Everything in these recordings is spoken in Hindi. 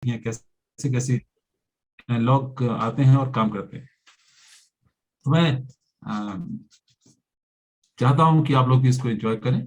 हैं, कैसे कैसे लोग आते हैं और काम करते हैं। तो मैं चाहता हूं कि आप लोग भी इसको एंजॉय करें।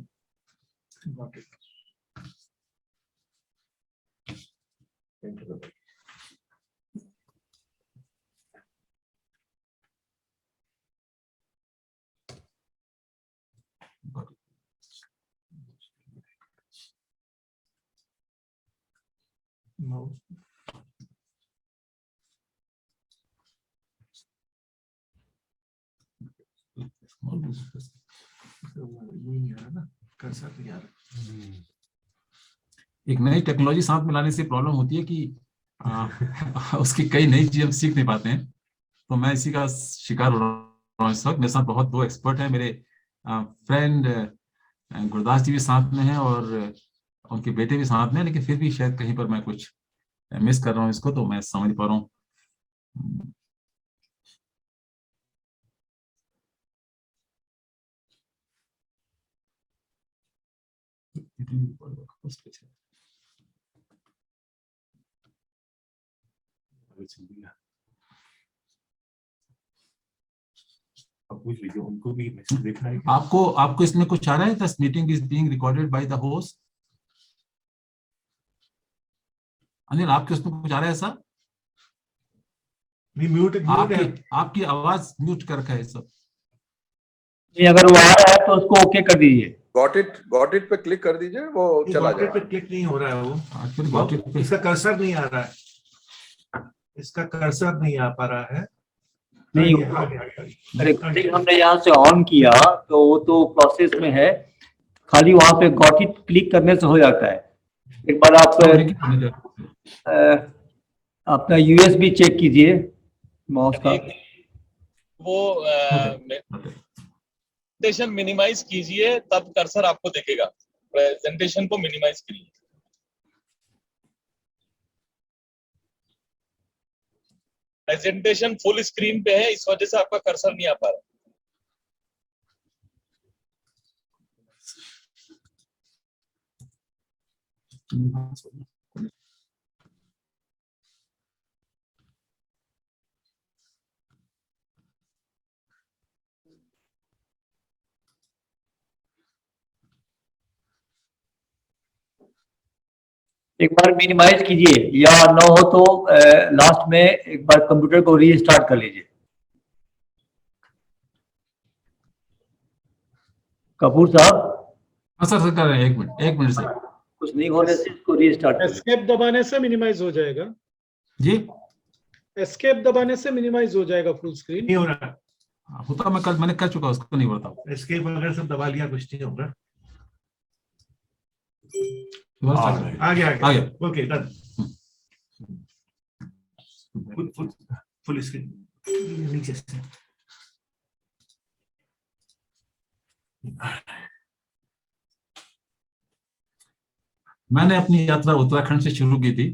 एक नई टेक्नोलॉजी साथ में लाने से प्रॉब्लम होती है कि उसकी कई नई चीजें हम सीख नहीं पाते हैं। तो मैं इसी का शिकार हो रहा हूँ इस वक्त। मेरे साथ बहुत दो एक्सपर्ट हैं। मेरे फ्रेंड गुरदास जी भी साथ में हैं और उनके बेटे भी साथ में हैं, लेकिन फिर भी शायद कहीं पर मैं कुछ मिस कर रहा हूँ इसको, तो मैं समझ पा रहा हूँ। उनको भी मैसेज देखना है। आपको आपको इसमें कुछ आ रहा है? This meeting is being recorded by the host. Anil, आपके उसमें कुछ आ रहा है ऐसा? नहीं, म्यूट आपकी है। आपकी आवाज म्यूट कर रखा है सब। जी, अगर वो आ रहा है तो उसको ओके कर दीजिए। गॉट इट पे क्लिक कर दीजिए, वो चला गॉट इट पे जाएगा। क्लिक नहीं हो रहा है, वो एक्चुअली गॉट इट पे इसका कर्सर नहीं आ रहा है, इसका कर्सर नहीं आ पा रहा है। नहीं, रिकॉर्डिंग हमने यहाँ से ऑन किया तो वो तो प्रोसेस में है, खाली वहां पे गॉट इट क्लिक करने से हो जाता है। एक बार आप अपना यूएसबी चेक कीजिए माउस का। वो प्रेजेंटेशन मिनिमाइज कीजिए, तब कर्सर आपको दिखेगा। प्रेजेंटेशन को मिनिमाइज करिए। प्रेजेंटेशन फुल स्क्रीन पे है, इस वजह से आपका कर्सर नहीं आ पा रहा। एक बार मिनिमाइज कीजिए, या ना हो तो लास्ट में एक बार कंप्यूटर को रीस्टार्ट कर लीजिए। कपूर साहब। हाँ सर कर रहे हैं, एक मिनट सर। कुछ नहीं होने से इसको रीस्टार्ट कर एस्केप दबाने से मिनिमाइज हो जाएगा जी। एस्केप दबाने से मिनिमाइज हो जाएगा, फुल स्क्रीन नहीं हो रहा। होता मैंने कर चुका, उसको नहीं बताओ। एस्केप अगर सब दबा लिया कुछ नहीं होगा। आ गया। Okay done. फुल स्क्रीन नीचे से। मैंने अपनी यात्रा उत्तराखंड से शुरू की थी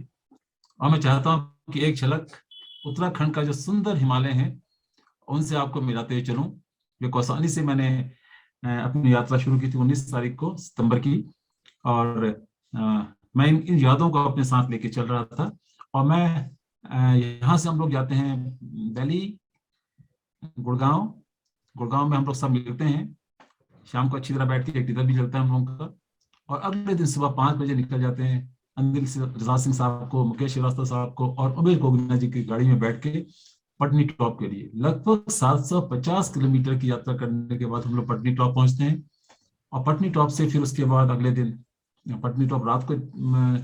और मैं चाहता हूं कि एक झलक उत्तराखंड का जो सुंदर हिमालय है उनसे आपको मिलाते हुए चलूं। जो कौसानी से मैंने अपनी यात्रा शुरू की थी 19 तारीख को सितंबर की, और मैं इन यादों को अपने साथ लेके चल रहा था। और मैं यहाँ से हम लोग जाते हैं दिल्ली, गुड़गांव में हम लोग सब मिलते हैं। शाम को अच्छी तरह बैठ के एक डिनर भी चलता है हम लोगों का, और अगले दिन सुबह 5 बजे निकल जाते हैं। अनिल रजा सिंह साहब को, मुकेश श्रीवास्तव साहब को और उमेश गोविंदा जी की गाड़ी में बैठ के पटनी टॉप के लिए लगभग 750 किलोमीटर की यात्रा करने के बाद हम लोग पटनी टॉप पहुंचते हैं। और पटनी टॉप से फिर उसके बाद अगले दिन पटनी टॉप रात को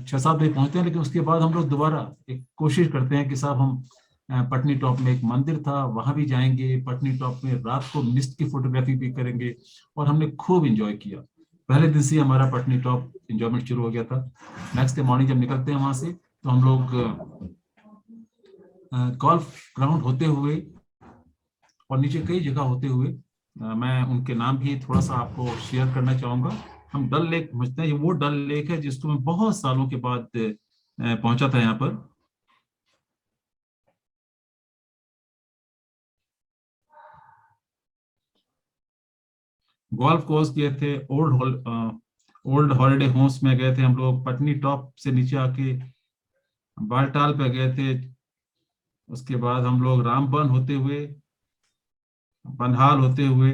6-7 बजे पहुंचते हैं। लेकिन उसके बाद हम लोग दोबारा एक कोशिश करते हैं कि साहब हम पटनी टॉप में एक मंदिर था वहां भी जाएंगे, पटनी टॉप में रात को मिस्ट की फोटोग्राफी भी करेंगे। और हमने खूब इंजॉय किया। पहले दिन से हमारा पटनी टॉप एंजॉयमेंट शुरू हो गया था। नेक्स्ट डे मॉर्निंग जब निकलते हैं वहां से तो हम लोग गोल्फ ग्राउंड होते हुए और नीचे कई जगह होते हुए, मैं उनके नाम भी थोड़ा सा आपको शेयर करना चाहूंगा। हम डल लेक पहुंचते हैं। ये वो डल लेक है जिसको मैं बहुत सालों के बाद पहुंचा था यहाँ पर। गोल्फ कोर्स गए थे, ओल्ड हॉलिडे होम्स में गए थे हम लोग। पटनी टॉप से नीचे आके बालटाल पे गए थे। उसके बाद हम लोग रामबन होते हुए, बनहाल होते हुए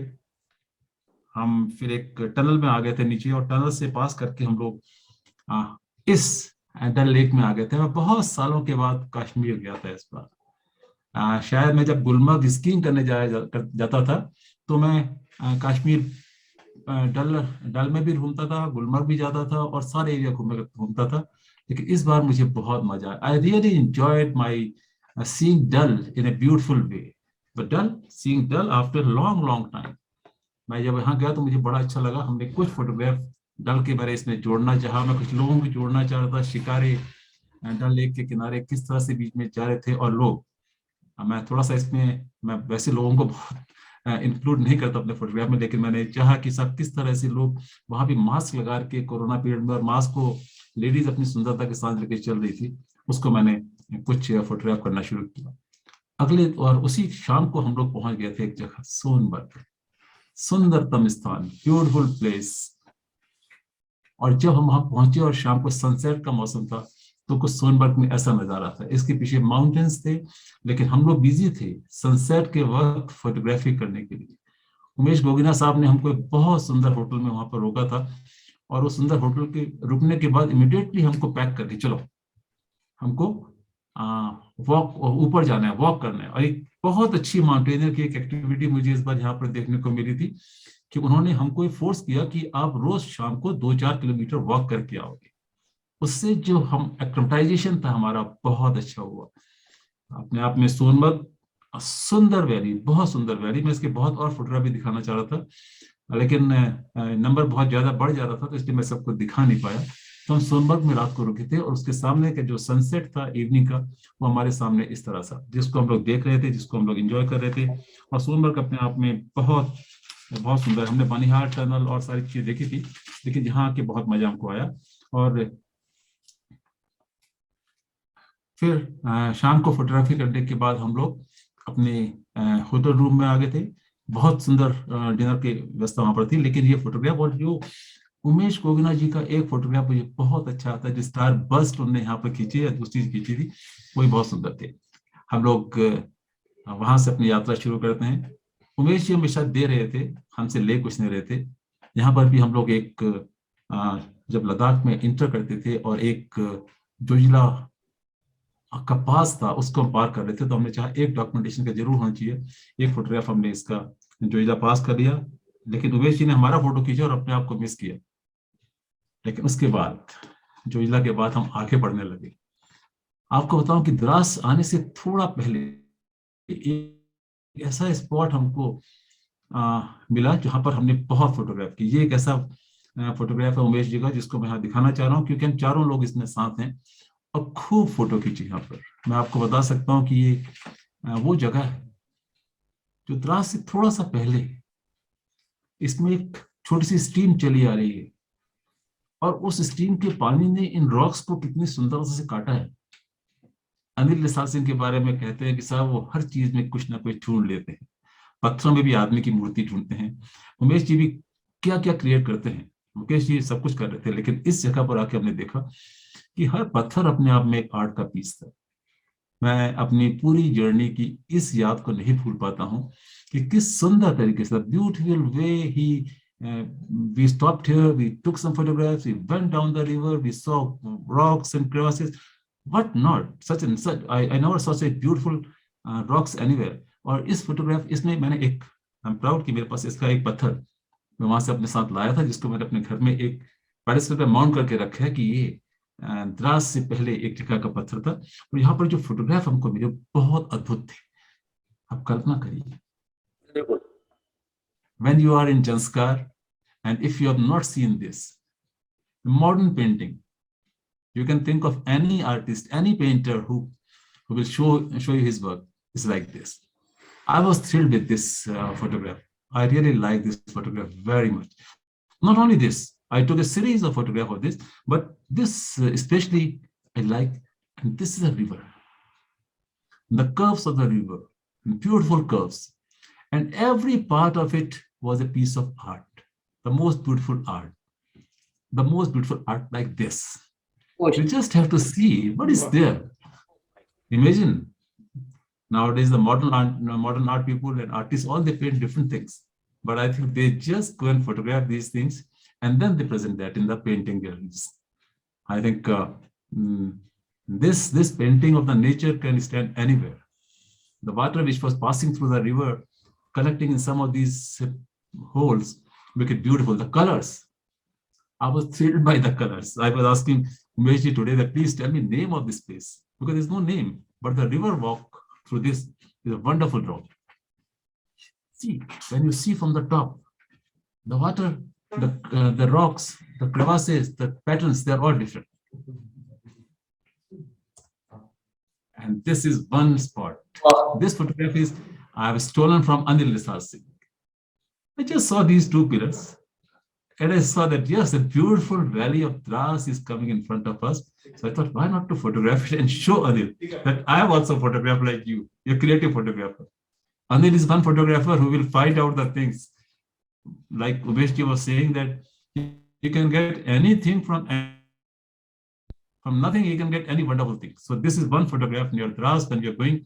हम फिर एक टनल में आ गए थे नीचे, और टनल से पास करके हम लोग इस डल लेक में आ गए थे। मैं बहुत सालों के बाद कश्मीर गया था इस बार। शायद मैं जब गुलमर्ग स्कीइंग करने जाता था तो मैं कश्मीर डल डल में भी घूमता था, गुलमर्ग भी जाता था और सारे एरिया घूमता था। लेकिन इस बार मुझे बहुत मजा आया। I really enjoyed my seeing Dal in a beautiful way. Dal, seeing Dal after long long time. मैं जब यहाँ गया तो मुझे बड़ा अच्छा लगा। हमने कुछ फोटोग्राफ डल के बारे इसमें जोड़ना चाहा, मैं कुछ लोगों को जोड़ना चाह रहा था। शिकारे डल लेक के किनारे किस तरह से बीच में जा रहे थे और लोग, मैं थोड़ा सा इसमें, मैं वैसे लोगों को बहुत इंक्लूड नहीं करता अपने फोटोग्राफ में, लेकिन मैंने चाहा कि सब किस तरह से लोग वहां भी मास्क लगा के कोरोना पीरियड में, और मास्क को लेडीज अपनी सुंदरता के साथ लेके चल रही थी, उसको मैंने कुछ फोटोग्राफ करना शुरू किया। अगले और उसी शाम को हम लोग पहुंच गए थे एक जगह, सोनबर्ग, सुंदरतम स्थान, ब्यूटीफुल प्लेस। और जब हम वहां पहुंचे और शाम को सनसेट का मौसम था, तो कुछ सोनबर्ग में ऐसा नजारा था। इसके पीछे माउंटेन्स थे, लेकिन हम लोग बिजी थे सनसेट के वक्त फोटोग्राफी करने के लिए। उमेश गोगिना साहब ने हमको एक बहुत सुंदर होटल में वहां पर रोका था, और उस सुंदर होटल के रुकने के बाद इमीडिएटली हमको पैक करके चलो, हमको वॉक ऊपर जाना है, वॉक करना है। और एक बहुत अच्छी माउंटेनियर की एक एक्टिविटी मुझे इस बार यहाँ पर देखने को मिली थी कि उन्होंने हमको फोर्स किया कि आप रोज शाम को 2-4 किलोमीटर वॉक करके आओगे। उससे जो हम एक्लेमेटाइजेशन था हमारा बहुत अच्छा हुआ। अपने आप में सोनमर्ग सुंदर वैली, बहुत सुंदर वैली। मैं इसके बहुत और फोटोग्राफ भी दिखाना चाह रहा था, लेकिन नंबर बहुत ज्यादा बढ़ जा रहा था, तो इसलिए मैं सबको दिखा नहीं पाया। तो हम सोनमर्ग में रात को रुके थे, और उसके सामने का जो सनसेट था इवनिंग का, वो हमारे सामने इस तरह सा, जिसको हम लोग देख रहे थे, जिसको हम लोग एंजॉय कर रहे थे। और सोनमर्ग अपने आप में बहुत बहुत सुंदर। हमने बनिहाल टनल और सारी चीजें देखी थी, लेकिन यहाँ आके बहुत मजा हमको आया। और फिर शाम को फोटोग्राफी करने के बाद हम लोग अपने होटल रूम में आ गए थे। बहुत सुंदर डिनर की व्यवस्था वहां पर थी। लेकिन ये फोटोग्राफ, और जो उमेश गोगिना जी का एक फोटोग्राफ मुझे बहुत अच्छा आता है, जो स्टार बस्ट उन्होंने यहाँ पर खींची या दूसरी खींची थी, वो भी बहुत सुंदर थे। हम लोग वहां से अपनी यात्रा शुरू करते हैं। उमेश जी हमेशा दे रहे थे, हमसे ले कुछ नहीं रहे थे। यहाँ पर भी हम लोग एक जब लद्दाख में इंटर करते थे और एक जोजिला का पास था, उसको हम पार कर रहे थे, तो हमने चाहा एक डॉक्यूमेंटेशन का जरूर होना चाहिए। एक फोटोग्राफ हमने इसका जोजिला पास कर लिया, लेकिन उमेश जी ने हमारा फोटो खींचा और अपने आप को मिस किया। लेकिन उसके बाद जोजिला के बाद हम आगे बढ़ने लगे। आपको बताऊं कि द्रास आने से थोड़ा पहले एक ऐसा स्पॉट हमको मिला जहां पर हमने बहुत फोटोग्राफ की। ये एक ऐसा फोटोग्राफ है उमेश जी का, जिसको मैं यहाँ दिखाना चाह रहा हूँ, क्योंकि हम चारों लोग इसमें साथ हैं और खूब फोटो खींची यहाँ पर। मैं आपको बता सकता हूँ कि ये वो जगह है जो द्रास से थोड़ा सा पहले, इसमें एक छोटी सी स्ट्रीम चली आ रही है, और उस स्ट्रीम के पानी ने इन रॉक्स को कितनी सुंदरता से काटा है। अनिल निसार सिंह के बारे में कहते हैं कि साहब वो हर चीज में कुछ ना कुछ ढूंढ लेते हैं, पत्थरों में भी आदमी की मूर्ति ढूंढते हैं। उमेश जी भी क्या क्या क्रिएट करते हैं। मुकेश जी सब कुछ कर रहे थे, लेकिन इस जगह पर आके हमने देखा कि हर पत्थर अपने आप में एक आर्ट का पीस था। मैं अपनी पूरी जर्नी की इस याद को नहीं भूल पाता हूँ कि किस सुंदर तरीके से, beautiful way he, we stopped here, we took some photographs, we went down the river, we saw rocks and crevasses, what not, such I never saw such beautiful rocks anywhere. और इस फोटोग्राफ, इसमें मैंने एक, आई एम प्राउड कि मेरे पास इसका एक पत्थर मैं वहां से अपने साथ लाया था, जिसको मैंने अपने घर में एक पेडिस्टल पे माउंट करके रखा है कि ये द्रास से पहले एक जगह का पत्थर था। और यहाँ पर जो फोटोग्राफ हमको मिले बहुत अद्भुत थे। आप कल्पना करिए, when you are in Janskar, and if you have not seen this modern painting, you can think of any artist, any painter who will show you his work is like this. I was thrilled with this photograph. I really like this photograph very much. Not only this, I took a series of photographs of this, but this especially I like. And this is a river. The curves of the river, beautiful curves, and every part of it was a piece of art. The most beautiful art like this. You just have to see what is there. Imagine nowadays the modern art people and artists, all they paint different things. But I think they just go and photograph these things and then they present that in the painting galleries. I think this painting of the nature can stand anywhere. The water which was passing through the river, collecting in some of these holes, make it beautiful. The colors, I was thrilled by the colors. I was asking Umeshji today that please tell me name of this place, because there's no name, but the river walk through this is a wonderful draw. See, when you see from the top, the water, the rocks, the crevasses, the patterns, they're all different. And this is one spot. This photograph is, I have stolen from Anil Nisar Singh. I just saw these two pillars and I saw that, yes, a beautiful valley of Dras is coming in front of us. So I thought, why not to photograph it and show Anil that I have also photographed like you, you're a creative photographer. Anil is one photographer who will find out the things. Like Umeshji was saying that you can get anything from nothing, you can get any wonderful thing. So this is one photograph near Dras. When we are going,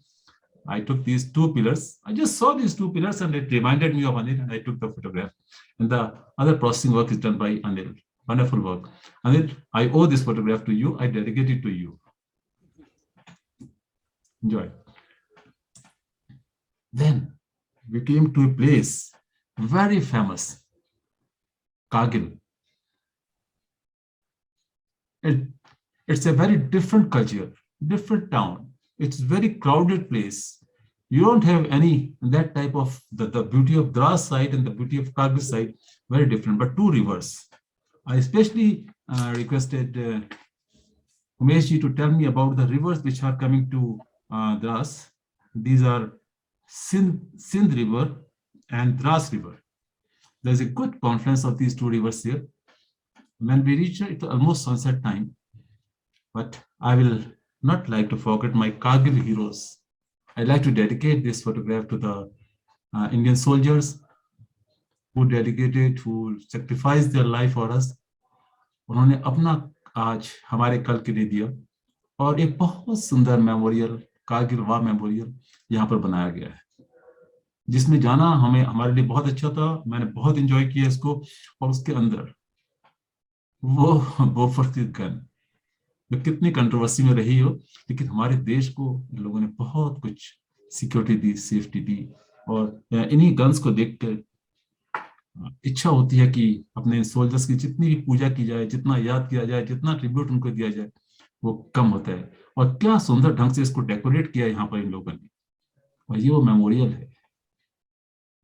I took these two pillars. I just saw these two pillars and it reminded me of Anil and I took the photograph. And the other processing work is done by Anil. Wonderful work. Anil, I owe this photograph to you. I dedicate it to you. Enjoy. Then we came to a place very famous, Kargil. It's a very different culture, different town. It's a very crowded place. You don't have any that type of the beauty of Dras side and the beauty of Kargil side, very different, but two rivers. I especially requested Umeshji to tell me about the rivers which are coming to Dras. These are Sindh River and Dras River. There's a good confluence of these two rivers here. When we reach it, almost sunset time, but I will not like to forget my Kargil heroes. I'd like to dedicate this photograph to the Indian soldiers who dedicated, who sacrificed their life for us. उन्होंने अपना आज हमारे कल के लिए दिया और एक बहुत सुंदर मेमोरियल, कारगिल वार मेमोरियल यहाँ पर बनाया गया है, जिसमें जाना हमारे लिए बहुत अच्छा था. मैंने बहुत एंजॉय किया इसको. और उसके अंदर वो बोफोर्स की गन कितनी कंट्रोवर्सी में रही हो, लेकिन हमारे देश को लोगों ने बहुत कुछ सिक्योरिटी दी, सेफ्टी दी. और इन्हीं गन्स को देखकर इच्छा होती है कि अपने सोल्जर्स की जितनी भी पूजा की जाए, जितना याद किया जाए, जितना ट्रिब्यूट उनको दिया जाए, वो कम होता है. और क्या सुंदर ढंग से इसको डेकोरेट किया यहाँ पर इन लोगों ने. और ये वो मेमोरियल है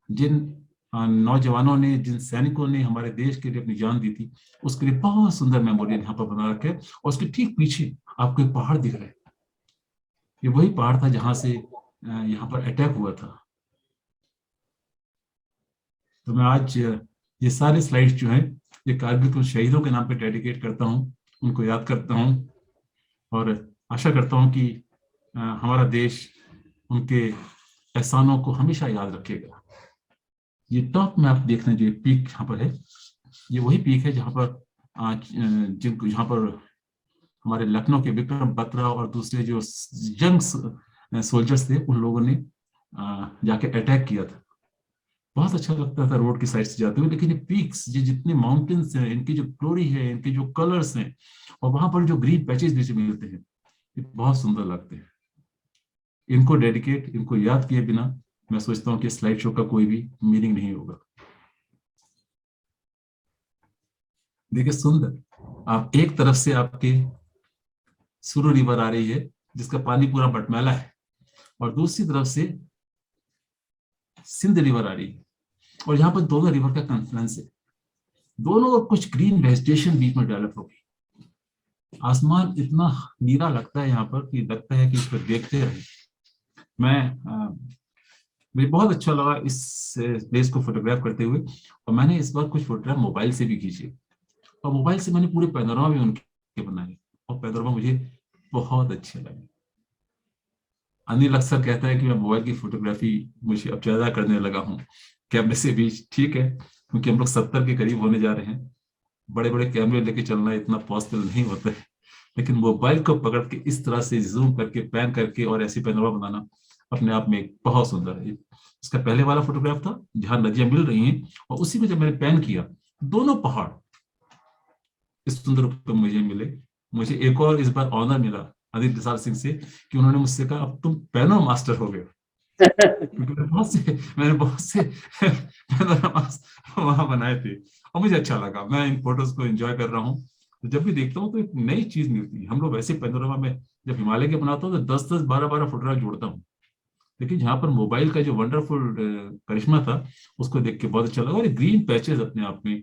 जिन नौजवानों ने, जिन सैनिकों ने हमारे देश के लिए अपनी जान दी थी, उसके लिए बहुत सुंदर मेमोरियल यहाँ पर बना रखे. और उसके ठीक पीछे आपको एक पहाड़ दिख रहा है. ये वही पहाड़ था जहां से यहाँ पर अटैक हुआ था. तो मैं आज ये सारे स्लाइड्स जो हैं ये कारगिल के शहीदों के नाम पे डेडिकेट करता हूँ, उनको याद करता हूँ और आशा करता हूँ कि हमारा देश उनके एहसानों को हमेशा याद रखेगा. ये टॉप में आप देख रहे हैं जो पीक यहाँ पर है, ये वही पीक है जहाँ पर जहाँ पर हमारे लखनऊ के विक्रम बत्रा और दूसरे जो यंग सोल्जर्स थे, उन लोगों ने जाके अटैक किया था. बहुत अच्छा लगता था रोड की साइड से जाते हुए. लेकिन ये पीक्स, ये जितने माउंटेन्स हैं, इनकी जो ग्लोरी है, इनके जो कलर्स हैं, और वहां पर जो ग्रीन पैचेस भी मिलते हैं, ये बहुत सुंदर लगते हैं. इनको डेडिकेट, इनको याद किए बिना मैं सोचता हूँ कि स्लाइड शो का कोई भी मीनिंग नहीं होगा. देखिए सुंदर, आप एक तरफ से आपके सुरु रिवर आ रही है जिसका पानी पूरा बटमैला है, और दूसरी तरफ से सिंध रिवर आ रही है, और यहाँ पर दोनों रिवर का कॉन्फ्लुएंस है. दोनों और कुछ ग्रीन वेजिटेशन बीच में डेवलप होगी. आसमान इतना नीला लगता है यहाँ पर कि लगता है कि इस पर देखते रहे. मुझे बहुत अच्छा लगा इस प्लेस को फोटोग्राफ करते हुए, और मैंने इस बार कुछ फोटोग्राफ मोबाइल से भी खींचे, और मोबाइल से मैंने पूरे पैनोरामा भी उनके बनाए, और पैनोरामा मुझे बहुत अच्छे लगे. अनिल अक्सर कहता है कि मैं मोबाइल की फोटोग्राफी मुझे अब ज्यादा करने लगा हूँ कैमरे से भी. ठीक है, क्योंकि हम लोग 70 के करीब होने जा रहे हैं. बड़े बड़े कैमरे लेके चलना इतना पॉसिबल नहीं होता है, लेकिन मोबाइल को पकड़ के इस तरह से जूम करके पैन करके और ऐसी पैनोरमा बनाना अपने आप में बहुत सुंदर है। इसका पहले वाला फोटोग्राफ था जहां नदियां मिल रही हैं, और उसी में जब मैंने पैन किया दोनों पहाड़ इस सुंदर रूप में मुझे मिले। मुझे एक और इस बार ऑनर मिला अनिल प्रसाद सिंह से कि उन्होंने मुझसे कहा अब तुम पैनो मास्टर हो गए। क्योंकि मैंने बहुत से पैनोरामास वहां बनाए थे और मुझे अच्छा लगा। मैं इन फोटोज को एंजॉय कर रहा हूँ। तो जब भी देखता हूँ तो एक नई चीज मिलती है। हम लोग वैसे पैनोरामा में जब हिमालय के बनाता हूँ तो 10-10, 12-12 फोटोग्राफ जोड़ता हूँ, लेकिन यहाँ पर मोबाइल का जो वंडरफुल करिश्मा था उसको देख के बहुत अच्छा लगा। और ग्रीन पैचेस अपने आप में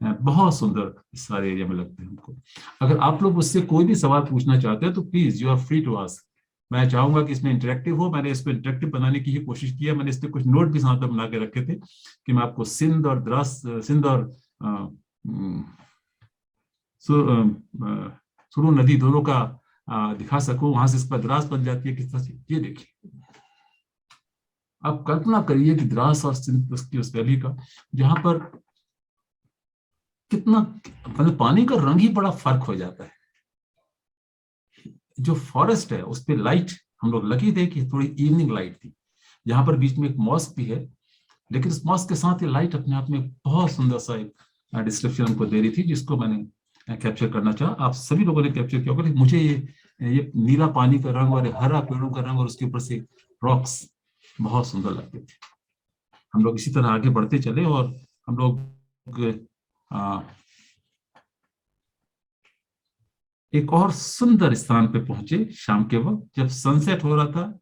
बहुत सुंदर सारे एरिया में लगते हैं हमको। अगर आप लोग उससे कोई भी सवाल पूछना चाहते हैं तो please you are free to ask. मैं चाहूंगा कि इसमें इंटरेक्टिव हो। मैंने इसको इंटरेक्टिव बनाने की ही कोशिश की है। मैंने इसमें कुछ नोट भी साथ में बना के रखे थे कि मैं आपको सिंध और द्रास, सिंध और सुरू नदी दोनों का दिखा सकूं। वहां से इसका द्रास बन जाती है किस तरह से, ये देखिए। आप कल्पना करिए कि द्रास और सिंध उसकी उस वैली का, जहां पर कितना मतलब पानी का रंग ही बड़ा फर्क हो जाता है। जो फॉरेस्ट है उस पर लाइट हम लोग लगी थे कि थोड़ी इवनिंग लाइट थी। यहाँ पर बीच में एक मॉस्क भी है, लेकिन इस मॉस्क के साथ ये लाइट अपने आप में बहुत सुंदर सा एक डिस्क्रिप्शन हमको दे रही थी, जिसको मैंने कैप्चर करना चाहा। आप सभी लोगों ने कैप्चर किया होगा, लेकिन मुझे ये नीला पानी का रंग और हरा पेड़ों का रंग और उसके ऊपर से रॉक्स बहुत सुंदर लगते थे। हम लोग इसी तरह आगे बढ़ते चले और हम लोग एक और सुंदर स्थान पे पहुंचे शाम के वक्त जब सनसेट हो रहा था।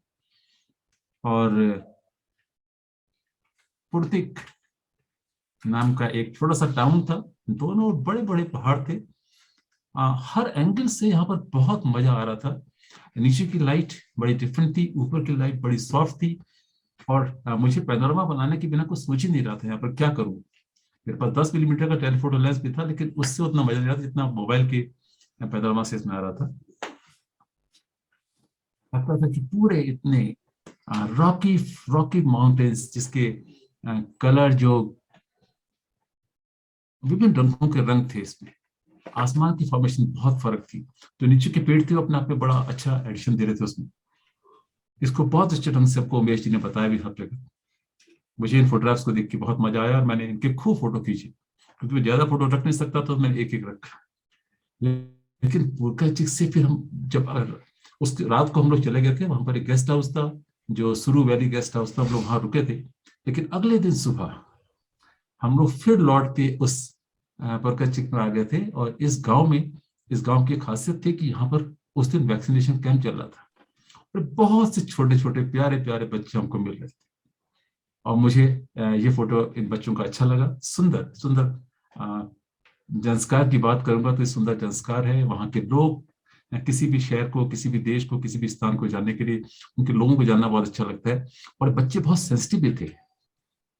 और पुर्तिक नाम का एक छोटा सा टाउन था, दोनों बड़े बड़े पहाड़ थे। हर एंगल से यहाँ पर बहुत मजा आ रहा था। नीचे की लाइट बड़ी डिफरेंट थी, ऊपर की लाइट बड़ी सॉफ्ट थी। और मुझे पैनोरामा बनाने के बिना कुछ सोच ही नहीं रहा था यहाँ पर क्या करूं। मेरे पास 10 मिलीमीटर का टेलीफोटो लेंस भी था, लेकिन उससे उतना मजा नहीं आ रहा था जितना मोबाइल के पैनोरामा से इसमें आ रहा था। लगता था कि पूरे इतने रॉकी माउंटेन्स जिसके कलर जो विभिन्न रंगों के रंग थे, इसमें आसमान की फॉर्मेशन बहुत फर्क थी। तो नीचे के पेड़ थे वो अपने आप में बड़ा अच्छा एडिशन दे रहे थे उसमें। इसको बहुत अच्छे ढंग से आपको उमेश जी ने बताया भी हर जगह। मुझे इन फोटोग्राफ्स को देख के बहुत मजा आया और मैंने इनके खूब फोटो खींचे, क्योंकि मैं ज्यादा फोटो रख नहीं सकता तो मैंने एक एक रखा। लेकिन पुरकाचिक से फिर हम जब उस रात को हम लोग चले गए थे, वहां पर एक गेस्ट हाउस था जो सुरू वैली गेस्ट हाउस था, हम लोग वहां रुके थे। लेकिन अगले दिन सुबह हम लोग फिर लौट के उस पुरकाचिक में आ गए थे। और इस गांव की खासियत थी कि यहाँ पर उस दिन वैक्सीनेशन कैंप चल रहा था और बहुत से छोटे छोटे प्यारे प्यारे बच्चे हमको मिल रहे थे। और मुझे ये फोटो इन बच्चों का अच्छा लगा। सुंदर सुंदर संस्कार की बात करूंगा तो सुंदर संस्कार है। वहाँ के लोग किसी भी शहर को, किसी भी देश को, किसी भी स्थान को जानने के लिए उनके लोगों को जानना बहुत अच्छा लगता है। और बच्चे बहुत सेंसिटिव भी थे,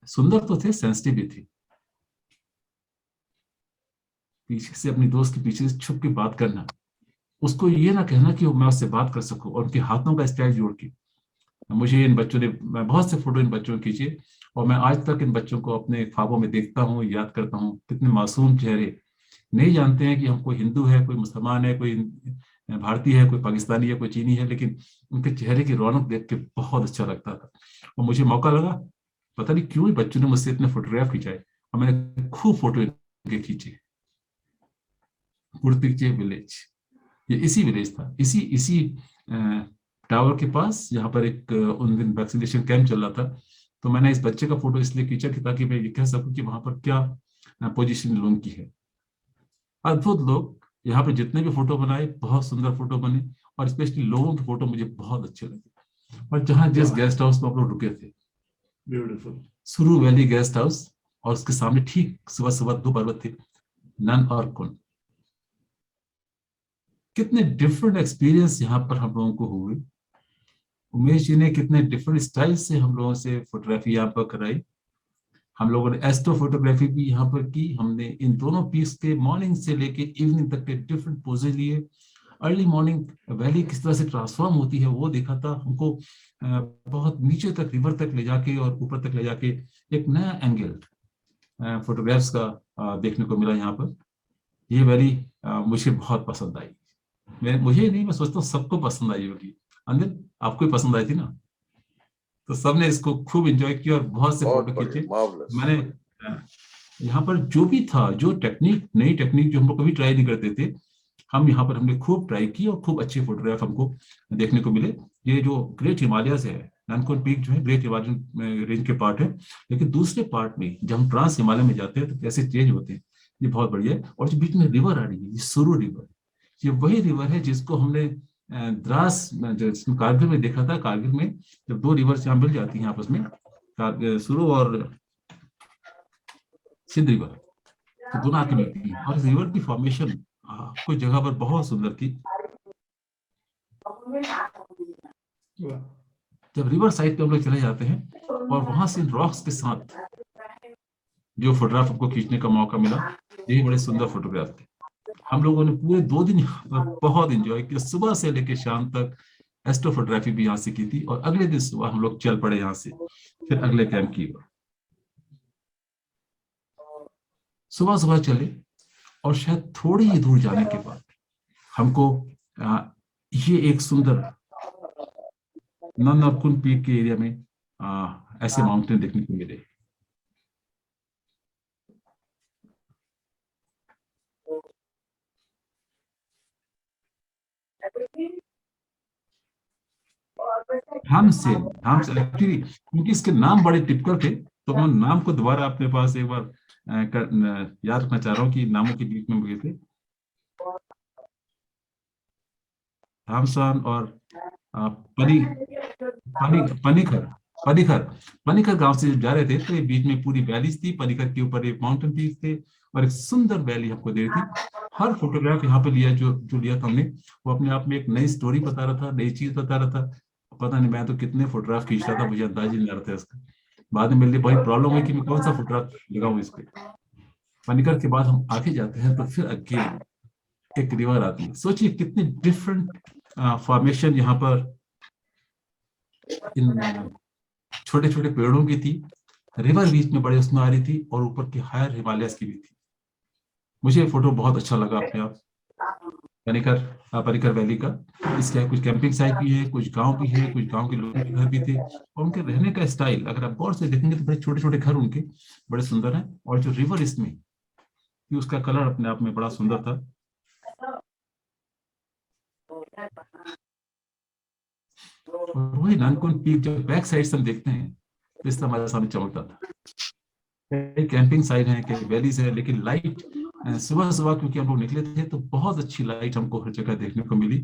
सुंदर तो थे, सेंसिटिव भी थे। पीछे से अपनी दोस्त के पीछे से छुप के बात करना, उसको ये ना कहना कि मैं उससे बात कर सकूं, और उनके हाथों का स्टाइल जोड़ के। मुझे इन बच्चों ने, मैं बहुत से फोटो इन बच्चों के खींचे और मैं आज तक इन बच्चों को अपने ख्वाबों में देखता हूँ, याद करता हूँ। कितने मासूम चेहरे, नहीं जानते हैं कि हम कोई हिंदू है, कोई मुसलमान है, कोई भारतीय है, कोई पाकिस्तानी है, कोई चीनी है, लेकिन उनके चेहरे की रौनक देख के बहुत अच्छा लगता था। और मुझे मौका लगा, पता नहीं क्यों बच्चों ने मुझसे इतने फोटोग्राफ खिंचाए और मैंने खूब फोटो इनके खींचे। पुर्तिकचे विलेज, ये इसी विलेज था, इसी टावर के पास, यहाँ पर एक उन दिन वैक्सीनेशन कैंप चल रहा था। तो मैंने इस बच्चे का फोटो इसलिए खींचा कि ताकि मैं ये कह सकूं कि वहां पर क्या पोजीशन लोगों की है। अद्भुत लोग, यहाँ पे जितने भी फोटो बनाए बहुत सुंदर फोटो बने, और स्पेशली लोगों के फोटो मुझे बहुत अच्छे लगे। और जहाँ जिस गेस्ट हाउस में हम लोग रुके थे, ब्यूटीफुल सुरू वैली गेस्ट हाउस, और उसके सामने ठीक सुबह सुबह 2 पर्वत थे, नन और कुन। कितने डिफरेंट एक्सपीरियंस यहाँ पर हम लोगों को हुए। उमेश जी ने कितने डिफरेंट स्टाइल से हम लोगों से फोटोग्राफी यहाँ पर कराई। हम लोगों ने एस्ट्रो फोटोग्राफी भी यहाँ पर की। हमने इन दोनों पीस के मॉर्निंग से लेके इवनिंग तक के डिफरेंट पोजेज लिए। अर्ली मॉर्निंग वैली किस तरह से ट्रांसफॉर्म होती है वो देखा था। हमको बहुत नीचे तक, रिवर तक ले जाके और ऊपर तक ले जाके एक नया एंगल फोटोग्राफ्स का देखने को मिला यहाँ पर। ये वैली मुझे बहुत पसंद आई। मुझे नहीं, मैं सोचता हूँ सबको पसंद आई होगी। अनिल, आपको भी पसंद आई थी ना? तो सबने इसको खूब एंजॉय किया और बहुत से बहुत फोटो बढ़िया, खींचे। मार्वलस। मैंने यहाँ पर जो भी था, जो टेक्निक, नई टेक्निक जो हम लोग कभी ट्राई नहीं करते थे, हम यहाँ पर हमने खूब ट्राई की और खूब अच्छे फोटोग्राफ हमको देखने को मिले। ये जो ग्रेट हिमालयस है, नानकोन पीक जो है ग्रेट हिमालयन रेंज के पार्ट है, लेकिन दूसरे पार्ट में जब हम ट्रांस हिमालय में जाते हैं तो कैसे चेंज होते हैं, ये बहुत बढ़िया है। और जो बीच में रिवर आ रही है, ये सुरु रिवर, ये वही रिवर है जिसको हमने द्रास जो कारगिल में देखा था। कारगिल में जब दो रिवर्स यहाँ मिल जाती हैं आपस में, सुरु और सिंध रिवर, तो दोनों आके मिलती हैं। और इस रिवर की फॉर्मेशन कुछ जगह पर बहुत सुंदर थी। वाह। जब रिवर साइड पे हम लोग चले जाते हैं और वहां से रॉक्स के साथ जो फोटोग्राफ आपको खींचने का मौका मिला, यही बड़े सुंदर फोटोग्राफ थे। हम लोगों ने पूरे 2 दिन यहाँ पर बहुत एंजॉय किया, सुबह से लेकर शाम तक। एस्ट्रो फोटोग्राफी भी यहाँ से की थी और अगले दिन सुबह हम लोग चल पड़े यहाँ से फिर अगले कैंप की ओर। सुबह सुबह चले और शायद थोड़ी ही दूर जाने के बाद हमको ये एक सुंदर नंदनकुन पीक के एरिया में ऐसे माउंटेन देखने को मिले। धाम से एक्चुअली क्योंकि इसके नाम बड़े टिपिकल थे, तो मैं नाम को दोबारा अपने पास एक बार याद रखना चाह रहा हूँ कि नामों के बीच में मुझे थे धामसान और पनी पनी पनीखर पनीखर पनीखर गांव से जब जा रहे थे तो ये बीच में पूरी वैलीज थी, पनीखर के ऊपर एक माउंटेन पीक थे और एक सुंदर वैली हमको दे रही थी। हर फोटोग्राफ यहाँ पे लिया जो लिया था हमने, वो अपने आप में एक नई स्टोरी बता रहा था, नई चीज बता रहा था। पता नहीं, मैं तो कितने फोटोग्राफ खींच रहा था, मुझे अंदाज ही नहीं आ रहा था इसका। बाद में मेरे लिए बड़ी प्रॉब्लम हुई कि मैं कौन सा फोटोग्राफ लगाऊं इस पे। पनीकर के बाद हम आगे जाते हैं तो फिर अगेन एक रिवर आती है। सोचिए कितनी डिफरेंट फॉर्मेशन यहाँ पर इन छोटे छोटे पेड़ों की थी, रिवर बीच में बड़े उसमें आ रही थी और ऊपर की हायर हिमालयस की भी थी। मुझे फोटो बहुत अच्छा लगा अपने आप पनीकर पनीकर वैली का। इसके कुछ कैंपिंग साइट भी है, कुछ गांव भी है, कुछ गांव के लोगों के घर भी थे और उनके रहने का स्टाइल अगर आप गौर से देखेंगे तो बड़े छोटे छोटे घर उनके बड़े सुंदर हैं। और जो रिवर इसमें उसका कलर अपने आप में बड़ा सुंदर था। और वही नानकुन पीक जब बैक साइड से हम देखते हैं तो इस तरह हमारे सामने चमकता था। कई कैंपिंग साइट है, कई वैलीज है, लेकिन लाइट सुबह सुबह क्योंकि हम लोग निकले थे तो बहुत अच्छी लाइट हमको हर जगह देखने को मिली।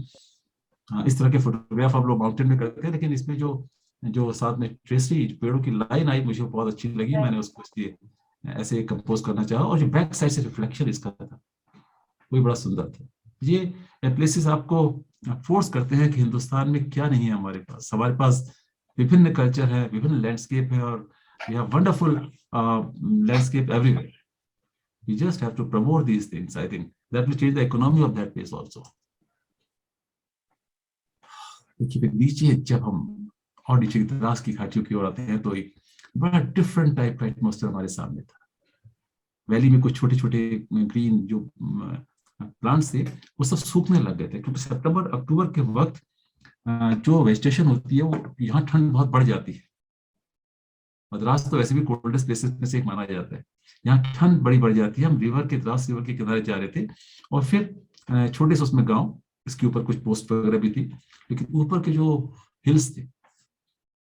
इस तरह के फोटोग्राफ हम लोग माउंटेन में करते हैं, लेकिन इसमें जो जो साथ में ट्रेसरी पेड़ों की लाइन आई मुझे बहुत अच्छी लगी। मैंने उसको इसलिए ऐसे कंपोज करना चाहा और जो बैक साइड से रिफ्लेक्शन इसका था वो भी बड़ा सुंदर था। ये प्लेसेस आपको फोर्स करते हैं कि हिंदुस्तान में क्या नहीं है हमारे पास विभिन्न कल्चर है, विभिन्न लैंडस्केप है और we have wonderful landscape everywhere. We just have to promote these things. I think that will change the economy of that place also. देखिए नीचे जब हम और नीचे की द्रास की घाटियों की ओर आते हैं तो एक बड़ा डिफरेंट टाइप का एटमॉस्फेयर हमारे सामने था। वैली में कुछ छोटे छोटे ग्रीन जो प्लांट्स थे वो सब सूखने लग गए थे क्योंकि सितंबर अक्टूबर के वक्त जो वेजिटेशन होती है वो यहाँ ठंड बहुत बढ़ जाती है। मद्रास तो वैसे भी कोल्डेस्ट प्लेसेस में से एक माना जाता है, यहाँ ठंड बड़ी बढ़ जाती है। हम द्रास रिवर के किनारे जा रहे थे और फिर छोटे से उसमें गांव, इसके ऊपर कुछ पोस्ट वगैरह भी थी, लेकिन ऊपर के जो हिल्स थे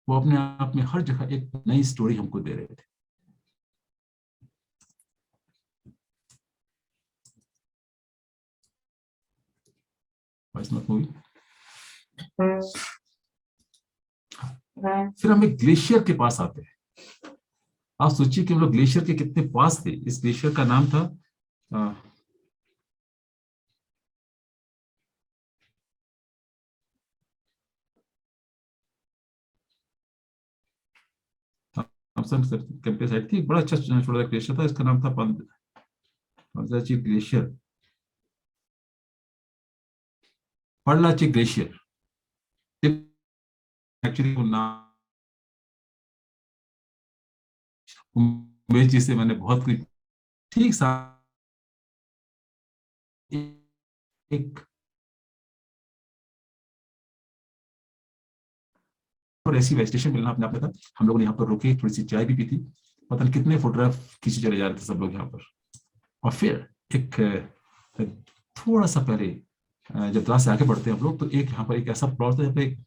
वो अपने आप में हर जगह एक नई स्टोरी हमको दे रहे थे। फिर हम एक ग्लेशियर के पास आते हैं। आप सोचिए कि हम लोग ग्लेशियर के कितने पास थे। इस ग्लेशियर का नाम था साइड थी, बड़ा अच्छा छोटा ग्लेशियर था, इसका नाम था पंजाची ग्लेशियर, पर्लाची ग्लेशियर। एक्चुअली वो नाम उमेश जी से मैंने बहुत कुछ ठीक सा एक पर ऐसी वेजिटेशन मिलना अपने आप में था। हम लोगों ने यहाँ पर रुके, थोड़ी सी चाय भी पी थी, पता नहीं कितने फोटोग्राफ खींचे चले जा रहे थे सब लोग यहाँ पर। और फिर एक थोड़ा सा पहले जब द्रास से आगे बढ़ते हैं हम लोग, तो एक यहाँ पर एक ऐसा प्लॉट था जहाँ पे एक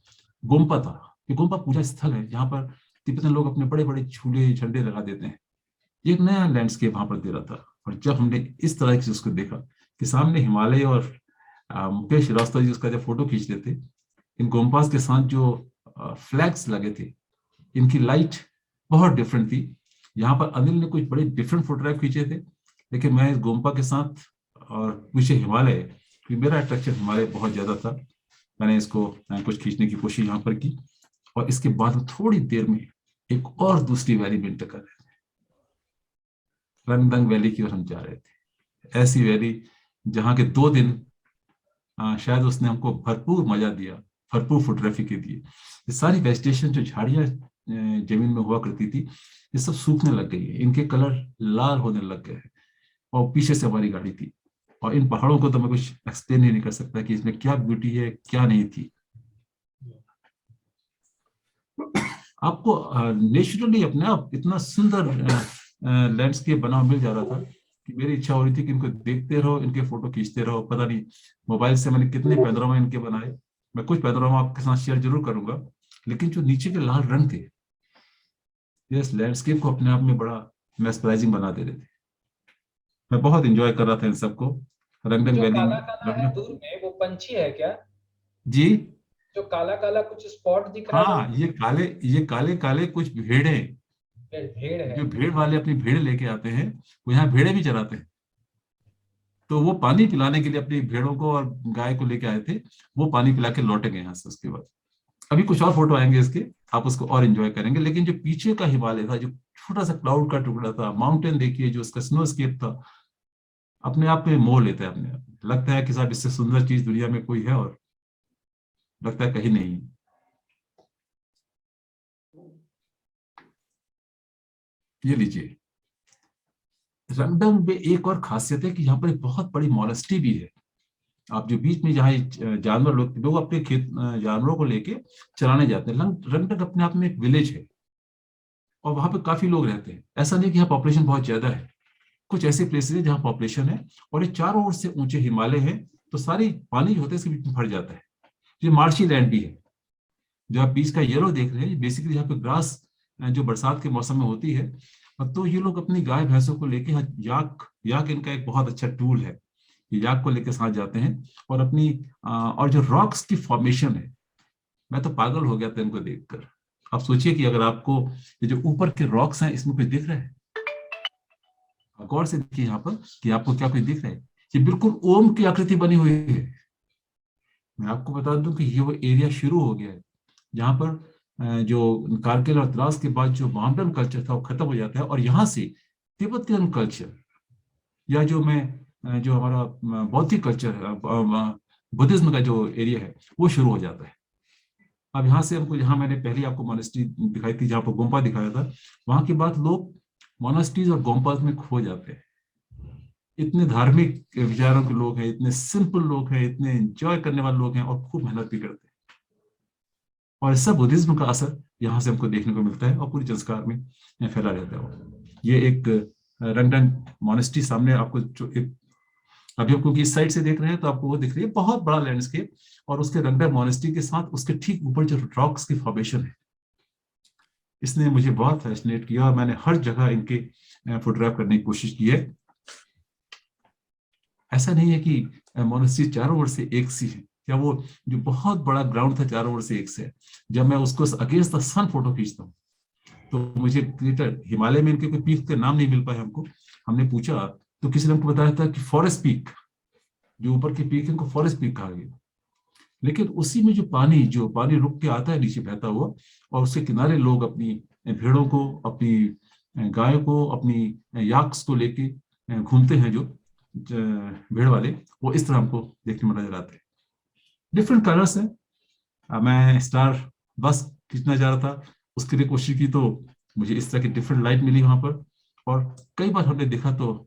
गोम्पा था। ये गोम्पा पूजा स्थल है जहाँ पर तिब्बतन लोग अपने बड़े बड़े झूले झंडे लगा देते हैं। एक नया लैंडस्केप वहां पर दे रहा था। और जब हमने इस तरह की चीज को देखा कि सामने हिमालय और मुकेश श्रीवास्तव जी उसका जब फोटो खींच रहे थे, इन गोम्पास के साथ जो फ्लैग्स लगे थे, इनकी लाइट बहुत डिफरेंट थी। यहाँ पर अनिल ने कुछ बड़े डिफरेंट फोटोग्राफ खींचे थे, लेकिन मैं इस गोम्पा के साथ और पीछे हिमालय, क्योंकि मेरा अट्रैक्शन हिमालय बहुत ज्यादा था, मैंने इसको कुछ खींचने की कोशिश यहाँ पर की। और इसके बाद थोड़ी देर में एक और दूसरी वैली में एंटर कर रहे थे, रंगदंग वैली की ओर हम जा रहे थे। ऐसी वैली जहाँ के 2 दिन शायद उसने हमको भरपूर मजा दिया, भरपूर फोटोग्राफी के दिए। ये सारी वेजिटेशन जो झाड़ियां जमीन में हुआ करती थी, ये सब सूखने लग गई है, इनके कलर लाल होने लग गए हैं। और पीछे से हमारी गाड़ी थी, और इन पहाड़ों को तो मैं कुछ एक्सप्लेन ही नहीं कर सकता कि इसमें क्या ब्यूटी है, क्या नहीं थी। आपको नेचुरली अपने आप इतना सुंदर लैंडस्केप बना मिल जा रहा था कि मेरी इच्छा हो रही थी कि इनको देखते रहो, इनके फोटो खींचते रहो। पता नहीं मोबाइल से मैंने कितने पैनोरामा इनके बनाए। मैं कुछ पैनोरामा आपके साथ शेयर जरूर करूंगा, लेकिन जो नीचे के लाल रंग थे, इस लैंडस्केप को अपने आप में बड़ा मेस्मराइजिंग बना दे रहे थे। मैं बहुत एंजॉय कर रहा था इन सबको। रंगदंग जो वैली काला में काला है दूर में, वो पंछी है क्या? जी जो काला काला कुछ स्पॉट दिख रहा है, हाँ, ये काले काले कुछ भेड़े, भेड़ है। जो भेड़ वाले अपनी भेड़ लेके आते हैं, वो यहाँ भेड़े भी चराते हैं। तो वो पानी पिलाने के लिए अपनी भेड़ों को और गाय को लेके आए थे, वो पानी पिला के लौटे गए यहाँ से। उसके बाद अभी कुछ और फोटो आएंगे इसके, आप उसको और एंजॉय करेंगे। लेकिन जो पीछे का हिमालय था, जो छोटा सा क्लाउड का टुकड़ा था, माउंटेन देखिए, जो उसका स्नोस्केप था, अपने आप में मोह लेता है अपने आप। लगता है कि साहब इससे सुंदर चीज दुनिया में कोई है, और लगता है कहीं नहीं। ये लीजिए, रंगदंग में एक और खासियत है कि यहाँ पर एक बहुत बड़ी मोनेस्ट्री भी है। आप जो बीच में जहाँ जानवर लोग अपने खेत जानवरों को लेके चराने जाते हैं, रंगदंग अपने आप में एक विलेज है, और वहां पे काफी लोग रहते हैं। ऐसा नहीं कि यहाँ पॉपुलेशन बहुत ज्यादा है, कुछ ऐसे प्लेसेस है जहाँ पॉपुलेशन है, और ये चारों ओर से ऊंचे हिमालय है, तो सारी पानी जो होता है इसके बीच में भर जाता है। ये मार्शी लैंड भी है। जो आप बीच का येलो देख रहे हैं, बेसिकली यहाँ पे ग्रास जो बरसात के मौसम में होती है। तो ये लोग अपनी गाय भैंसों को लेके याक इनका एक बहुत अच्छा टूल है। ये याक को लेके साथ जाते हैं, और अपनी और जो रॉक्स की फॉर्मेशन है, मैं तो पागल हो गया था इनको देखकर। आप सोचिए कि अगर आपको ये जो ऊपर के रॉक्स हैं, इसमें कुछ दिख रहा है? गौर से देखिए यहाँ पर कि आपको क्या कुछ दिख रहा है। ये बिल्कुल ओम की आकृति बनी हुई है। मैं आपको बता दूं कि ये वो एरिया शुरू हो गया है जहां पर जो कारगिल और द्रास के बाद जो माउंटेन कल्चर था वो खत्म हो जाता है, और यहाँ से तिब्बतियन कल्चर, या जो हमारा बौद्धिक कल्चर है, बुद्धिज्म का जो एरिया है, वो शुरू हो जाता है। अब यहाँ से हमको, जहाँ मैंने पहले आपको मोनेस्ट्री दिखाई थी, जहाँ पर गोम्पा दिखाया था, वहां के बाद लोग मोनेस्ट्रीज और गोम्पास में खो जाते हैं। इतने धार्मिक विचारों के लोग हैं, इतने सिंपल लोग हैं, इतने एंजॉय करने वाले लोग हैं, और खूब मेहनत भी करते हैं। और सब बुद्धिज्म का असर यहाँ से हमको देखने को मिलता है, और पूरी संस्कार में फैला रहता है। ये एक रंगदंग मोनेस्ट्री सामने आपको जो एक, अभी हम क्योंकि इस साइड से देख रहे हैं तो आपको वो दिख रही है, बहुत बड़ा लैंडस्केप, और उसके रंगदंग मोनेस्ट्री के साथ उसके ठीक ऊपर जो रॉक्स की फॉर्मेशन है, इसने मुझे बहुत फैसिनेट किया, और मैंने हर जगह इनके फोटोग्राफ करने की कोशिश की है। ऐसा नहीं है कि मोनेस्ट्री चारों ओर से एक सी है, या वो जो बहुत बड़ा ग्राउंड था चारों ओर से एक से है। जब मैं उसको अगेंस्ट द सन फोटो खींचता हूँ, तो मुझे हिमालय में इनके कोई पीक के नाम नहीं मिल पाए हमको। हमने पूछा तो किसी ने हमको बताया था कि फॉरेस्ट पीक, जो ऊपर की पीक है, उनको फॉरेस्ट पीक कहा गया। लेकिन उसी में जो पानी रुक के आता है नीचे बहता हुआ, और उसके किनारे लोग अपनी भेड़ों को, अपनी गायों को, अपनी याक्स को लेके घूमते हैं, जो भेड़ वाले, वो इस तरह हमको देखने में नजर आते हैं। डिफरेंट कलर्स हैं। मैं स्टार बस खींचना चाह रहा था, उसके लिए कोशिश की, तो मुझे इस तरह की डिफरेंट लाइट मिली वहां पर। और कई बार हमने देखा, तो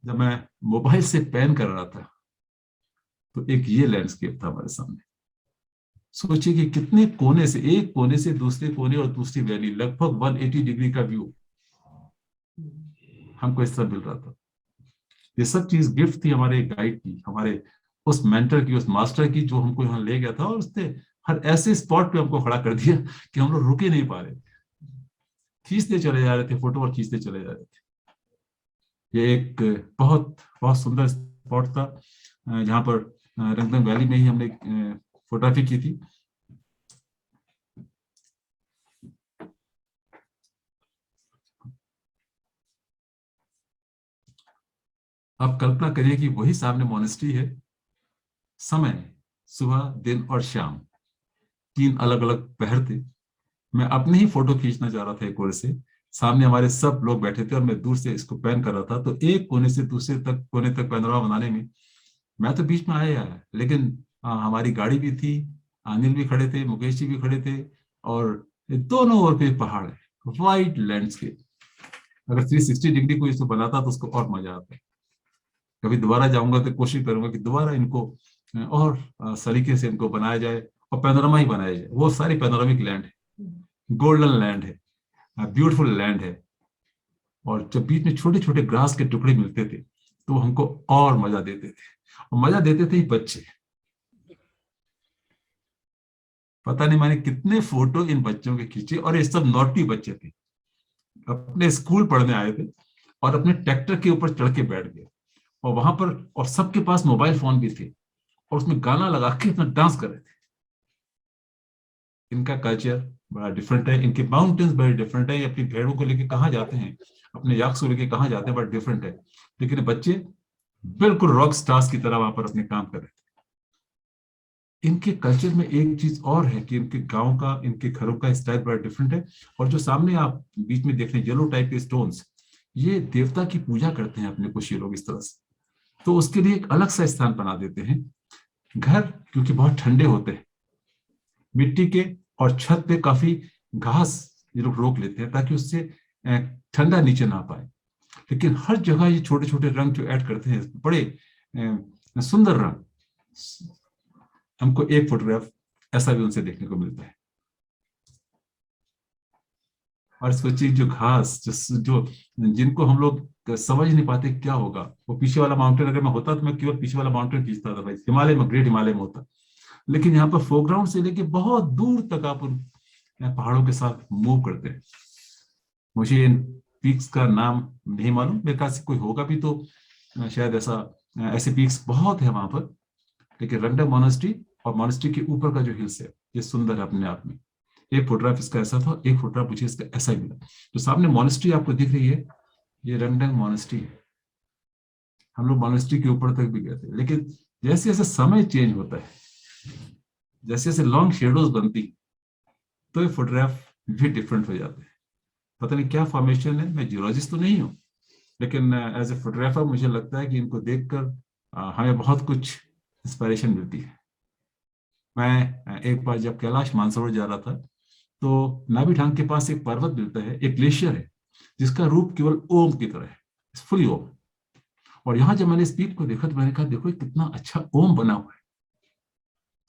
जब मैं मोबाइल से पैन कर रहा था, तो एक ये लैंडस्केप था हमारे सामने। सोचिए कि कितने कोने से, एक कोने से दूसरे कोने और दूसरी वैली, लगभग 180 डिग्री का व्यू हमको इस तरह मिल रहा था। ये सब चीज गिफ्ट थी हमारे गाइड की, हमारे उस मेंटर की, उस मास्टर की, जो हमको यहाँ ले गया था और उसने हर ऐसे स्पॉट पे हमको खड़ा कर दिया कि हम लोग रुके नहीं पा रहे, खींचते चले जा रहे थे फोटो और खींचते चले जा रहे थे। ये एक बहुत बहुत सुंदर स्पॉट था जहाँ पर रंगदंग वैली में ही हमने फोटोग्राफी की थी। आप कल्पना करिए कि वही सामने मोनेस्ट्री है, समय सुबह, दिन और शाम, 3 अलग अलग पहर थे। मैं अपने ही फोटो खींचना चाह रहा था एक ओर से, सामने हमारे सब लोग बैठे थे और मैं दूर से इसको पैन कर रहा था। तो एक कोने से दूसरे तक कोने तक पैनोरामा बनाने में मैं तो बीच में आया, लेकिन हमारी गाड़ी भी थी, अनिल भी खड़े थे, मुकेश जी भी खड़े थे, और दोनों ओर पे पहाड़ है, वाइट लैंडस्केप। अगर 360 डिग्री को इसको बनाता तो उसको और मजा आता। कभी दोबारा जाऊंगा तो कोशिश करूंगा कि दोबारा इनको और सलीके से इनको बनाया जाए और पैनोरामा ही बनाया जाए। वो सारी पैनोरामिक लैंड है, गोल्डन लैंड है, ब्यूटीफुल लैंड है। और जब बीच में छोटे छोटे ग्रास के टुकड़े मिलते थे तो वो हमको और मजा देते थे, और मजा देते थे ही बच्चे। पता नहीं मैंने कितने फोटो इन बच्चों के खींचे, और ये सब नॉटी बच्चे थे, अपने स्कूल पढ़ने आए थे और अपने ट्रैक्टर के ऊपर चढ़ के बैठ गए, और वहां पर, और सबके पास मोबाइल फोन भी थे, और उसमें गाना लगा के अपना डांस कर रहे थे। इनका कल्चर बड़ा डिफरेंट है, इनके माउंटेन्स बड़े डिफरेंट है। ये अपनी भेड़ों को लेके कहाँ जाते हैं, अपने याक्स को लेके कहाँ जाते हैं, बड़ा डिफरेंट है। लेकिन बच्चे बिल्कुल रॉक स्टार्स की तरह वहां पर अपने काम कर रहे थे। इनके कल्चर में एक चीज और है कि इनके गांव का, इनके घरों का स्टाइल बड़ा डिफरेंट है। और जो सामने आप बीच में देख रहे हैं येलो टाइप के स्टोन्स, ये देवता की पूजा करते हैं अपने कुछ ये लोग इस तरह से, तो उसके लिए एक अलग सा स्थान बना देते हैं। घर क्योंकि बहुत ठंडे होते हैं, मिट्टी के, और छत पे काफी घास ये लोग रोक लेते हैं ताकि उससे ठंडा नीचे ना पाए। लेकिन हर जगह ये छोटे छोटे रंग जो ऐड करते हैं, बड़े सुंदर रंग। हमको एक फोटोग्राफ ऐसा भी उनसे देखने को मिलता है। और सोचिए जो घास, जो जिनको हम लोग समझ नहीं पाते क्या होगा, वो पीछे वाला माउंटेन, अगर मैं होता तो मैं केवल पीछे वाला माउंटेन खींचता था भाई, हिमालय में, ग्रेट हिमालय में होता। लेकिन यहाँ पर फोरग्राउंड से लेके बहुत दूर तक आप उन पहाड़ों के साथ मूव करते हैं। मुझे इन पीक्स का नाम नहीं मालूम, मेरे ख्याल से कोई होगा भी तो शायद ऐसे पीक्स बहुत है वहां पर। लेकिन रंगडंग मोनेस्ट्री और मोनेस्ट्री के ऊपर का जो हिल्स है, ये सुंदर है अपने आप में। एक फोटोग्राफ इसका ऐसा था, एक फोटोग्राफ मुझे इसका ऐसा ही मिला। जो सामने मोनेस्ट्री आपको दिख रही है, ये रंगडंग मोनेस्ट्री है। हम लोग मोनेस्ट्री के ऊपर तक भी गए थे, लेकिन जैसे जैसे समय चेंज होता है, जैसे जैसे लॉन्ग शेडोज बनती, तो ये फोटोग्राफ भी डिफरेंट हो जाते हैं। पता नहीं क्या फॉर्मेशन है, मैं जियोलॉजिस्ट तो नहीं हूँ, लेकिन एज ए फोटोग्राफर मुझे लगता है कि इनको देखकर हमें बहुत कुछ इंस्पिरेशन मिलती है। मैं एक बार जब कैलाश मानसरोवर जा रहा था, तो नाभिठांग के पास एक पर्वत मिलता है, एक ग्लेशियर है जिसका रूप केवल ओम की तरह है, फुली ओम। और यहाँ जब मैंने इस पीक को देखा तो मैंने कहा देखो कितना अच्छा ओम बना हुआ है।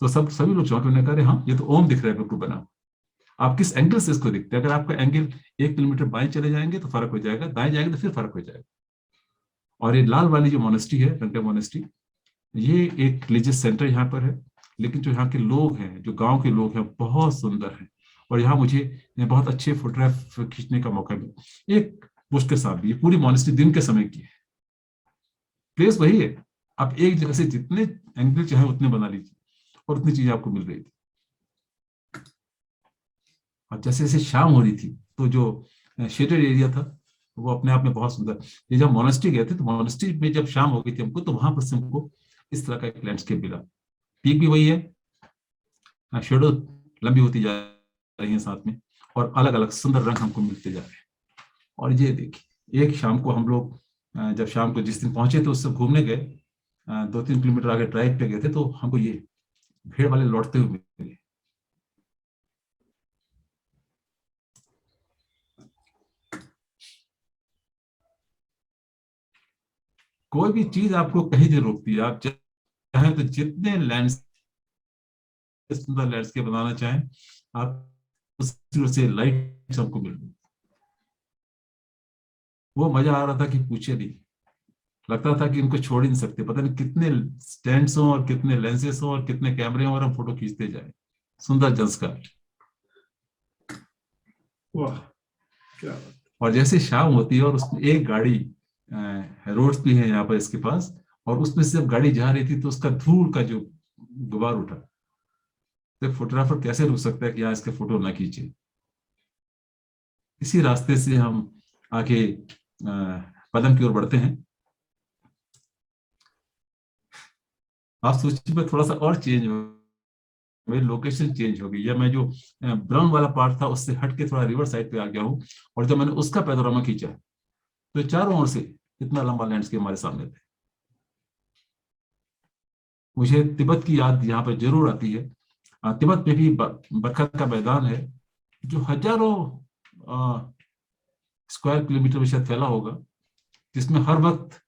तो सभी लोग चौंके, उन्होंने कहा हाँ ये तो ओम दिख रहा है बिल्कुल बना हुआ। आप किस एंगल से इसको देखते हैं, अगर आपका एंगल 1 किलोमीटर बाएं चले जाएंगे तो फर्क हो जाएगा, दाएं जाएंगे तो फिर फर्क हो जाएगा। और ये लाल वाली जो मोनेस्ट्री है, रंगडंग मोनेस्ट्री, ये एक रिलीजियस सेंटर यहाँ पर है। लेकिन जो यहाँ के लोग हैं, जो गांव के लोग हैं, बहुत सुंदर हैं। और यहाँ मुझे बहुत अच्छे फोटोग्राफ खींचने का मौका मिला। एक बुश के साथ भी, ये पूरी मोनेस्ट्री दिन के समय की है, प्लेस वही है, आप एक जगह से जितने एंगल चाहे उतने बना लीजिए और उतनी चीजें आपको मिल रही थी। और जैसे जैसे शाम हो रही थी तो जो शेडेड एरिया था वो अपने आप में बहुत सुंदर। ये जब मोनेस्ट्री गए थे तो मोनेस्ट्री में जब शाम हो गई थी हमको, तो वहां पर से हमको इस तरह का एक लैंडस्केप मिला। पीक भी वही है, शेडो लंबी होती जा रही है साथ में, और अलग अलग सुंदर रंग हमको मिलते जा रहे हैं। और ये देखिए, एक शाम को हम लोग जब शाम को जिस दिन पहुंचे थे उससे घूमने गए, 2-3 किलोमीटर आगे ड्राइव पे गए थे, तो हमको ये भेड़ वाले लौटते हुए मिले। कोई भी चीज आपको कहीं नहीं रोकती है, आप चाहे तो जितने लैंड सुंदर लैंडस्केप बनाना चाहें, आप उसी से लाइट सबको मिल गई। वो मजा आ रहा था कि पूछे नहीं, लगता था कि इनको छोड़ ही नहीं सकते, पता नहीं कितने स्टैंड्स हों और कितने लेंसेस हों और कितने कैमरे हों और हम फोटो खींचते जाए। सुंदर संस्कार। वाह क्या बात। और जैसे शाम होती है और उसमें एक गाड़ी, रोड्स भी है यहाँ पर इसके पास, और उसमें से जब गाड़ी जा रही थी तो उसका धूल का जो गुबार उठा, तो फोटोग्राफर कैसे रुक सकता है कि यहाँ इसके फोटो ना खींचे। इसी रास्ते से हम आगे पदम की ओर बढ़ते हैं। आप सोचिए मैं थोड़ा सा और चेंज हो, मेरी लोकेशन चेंज हो गई, या मैं जो ब्राउन वाला पार्ट था उससे हट के थोड़ा रिवर साइड पे आ गया हूँ, और जब मैंने उसका पैनोरामा खींचा तो चारों ओर से इतना लंबा लैंडस्केप हमारे सामने थे। मुझे तिब्बत की याद यहाँ पर जरूर आती है। तिब्बत में भी बरखत का मैदान है जो हजारों स्क्वायर किलोमीटर में शायद फैला होगा, जिसमें हर वक्त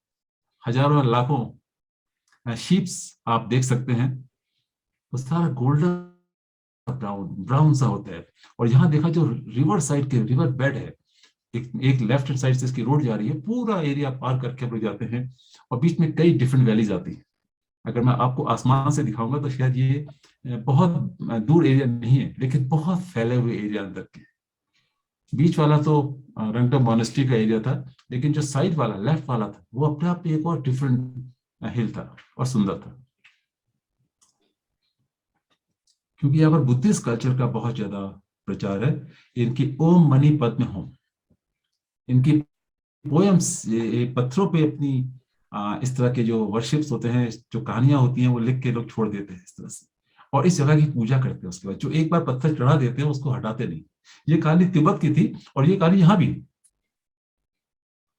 हजारों लाखों शीप्स आप देख सकते हैं। वो सारा गोल्डन ब्राउन सा होता है। और यहाँ देखा जो रिवर साइड के रिवर बेड है, एक लेफ्ट हैंड साइड से इसकी रोड जा रही है, पूरा एरिया पार करके हम लोग जाते हैं, और बीच में कई डिफरेंट वैलीज आती है। अगर मैं आपको आसमान से दिखाऊंगा तो शायद ये बहुत दूर एरिया नहीं है, लेकिन बहुत फैले हुए एरिया अंदर के। बीच वाला तो रंगटम मॉनेस्ट्री का एरिया था, लेकिन जो साइड वाला लेफ्ट वाला था वो अपने आप में एक और डिफरेंट हिल था और सुंदर था। क्योंकि यहाँ पर बुद्धिस्ट कल्चर का बहुत ज्यादा प्रचार है। इनकी ओम मनी पद्म होम, इनकी पोएम्स पत्थरों पे अपनी इस तरह के जो वर्शिप्स होते हैं, जो कहानियां होती हैं, वो लिख के लोग छोड़ देते हैं इस तरह से, और इस जगह की पूजा करते हैं। उसके बाद जो एक बार पत्थर चढ़ा देते हैं उसको हटाते नहीं। ये कहानी तिब्बत की थी और ये कहानी यहाँ भी।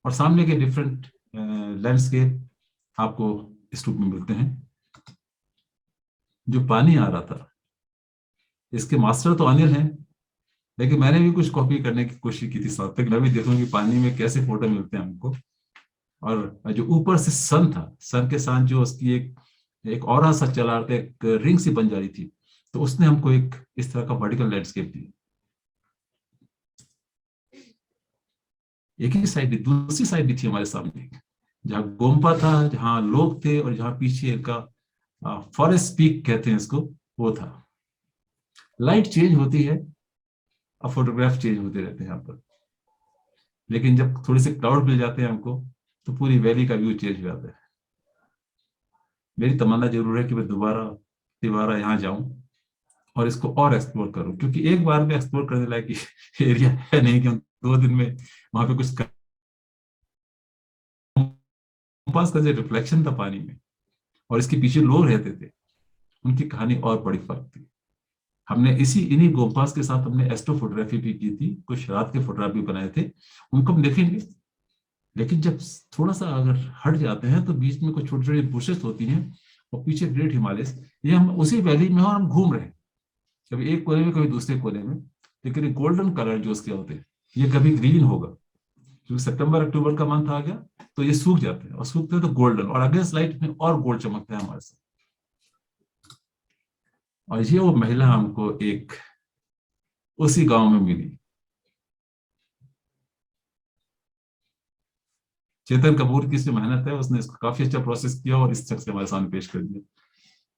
और सामने के डिफरेंट लैंडस्केप आपको इस रूप में मिलते हैं। जो पानी आ रहा था, इसके मास्टर तो अनिल हैं, लेकिन मैंने भी कुछ कॉपी करने की कोशिश की थी साथ तक। मैं भी देखूंगा कि पानी में कैसे फोटो मिलते हैं हमको। और जो ऊपर से सन था, सन के साथ जो उसकी एक ऑरा सा चला रहा था, एक रिंग सी बन जा रही थी, तो उसने हमको एक इस तरह का वर्टिकल लैंडस्केप दिया। एक ही साइड, दूसरी साइड भी थी हमारे सामने, जहाँ गोम्पा था, जहाँ लोग थे, और जहाँ पीछे का फॉरेस्ट पीक कहते हैं इसको, वो था। लाइट चेंज होती है और फोटोग्राफ चेंज होते रहते हैं यहाँ पर, लेकिन जब थोड़े से क्लाउड मिल जाते हैं हमको तो पूरी वैली का व्यू चेंज हो जाता है। मेरी तमन्ना जरूर है कि मैं दोबारा यहाँ जाऊं और इसको और एक्सप्लोर करूं, क्योंकि एक बार में एक्सप्लोर करने लायक एरिया है नहीं कि हम 2 दिन में वहां पे कुछ पास का जो रिफ्लेक्शन था पानी में, और इसके पीछे लोग रहते थे, उनकी कहानी और बड़ी फर्क थी। हमने इन्हीं गोम्पास के साथ हमने एस्ट्रो फोटोग्राफी भी की थी, कुछ रात के फोटोग्राफ भी बनाए थे, उनको हम देखेंगे। लेकिन जब थोड़ा सा अगर हट जाते हैं तो बीच में कुछ छोटी छोटी बुशेस होती हैं और पीछे ग्रेट हिमालयस। ये हम उसी वैली में और हम घूम रहे हैं, कभी एक कोने में कभी दूसरे कोने में, लेकिन ये गोल्डन कलर जो उसके होते हैं, ये कभी ग्रीन होगा, क्योंकि सितंबर अक्टूबर का मंथ आ गया तो ये सूख जाते हैं, और सूखते हैं तो गोल्डन, और अगेंस्ट लाइट में और गोल्ड चमकता है हमारे साथ। और ये वो महिला हमको एक उसी गांव में मिली, चेतन कपूर की इसमें मेहनत है, उसने इसको काफी अच्छा प्रोसेस किया और इस शख्स से हमारे सामने पेश कर दिया।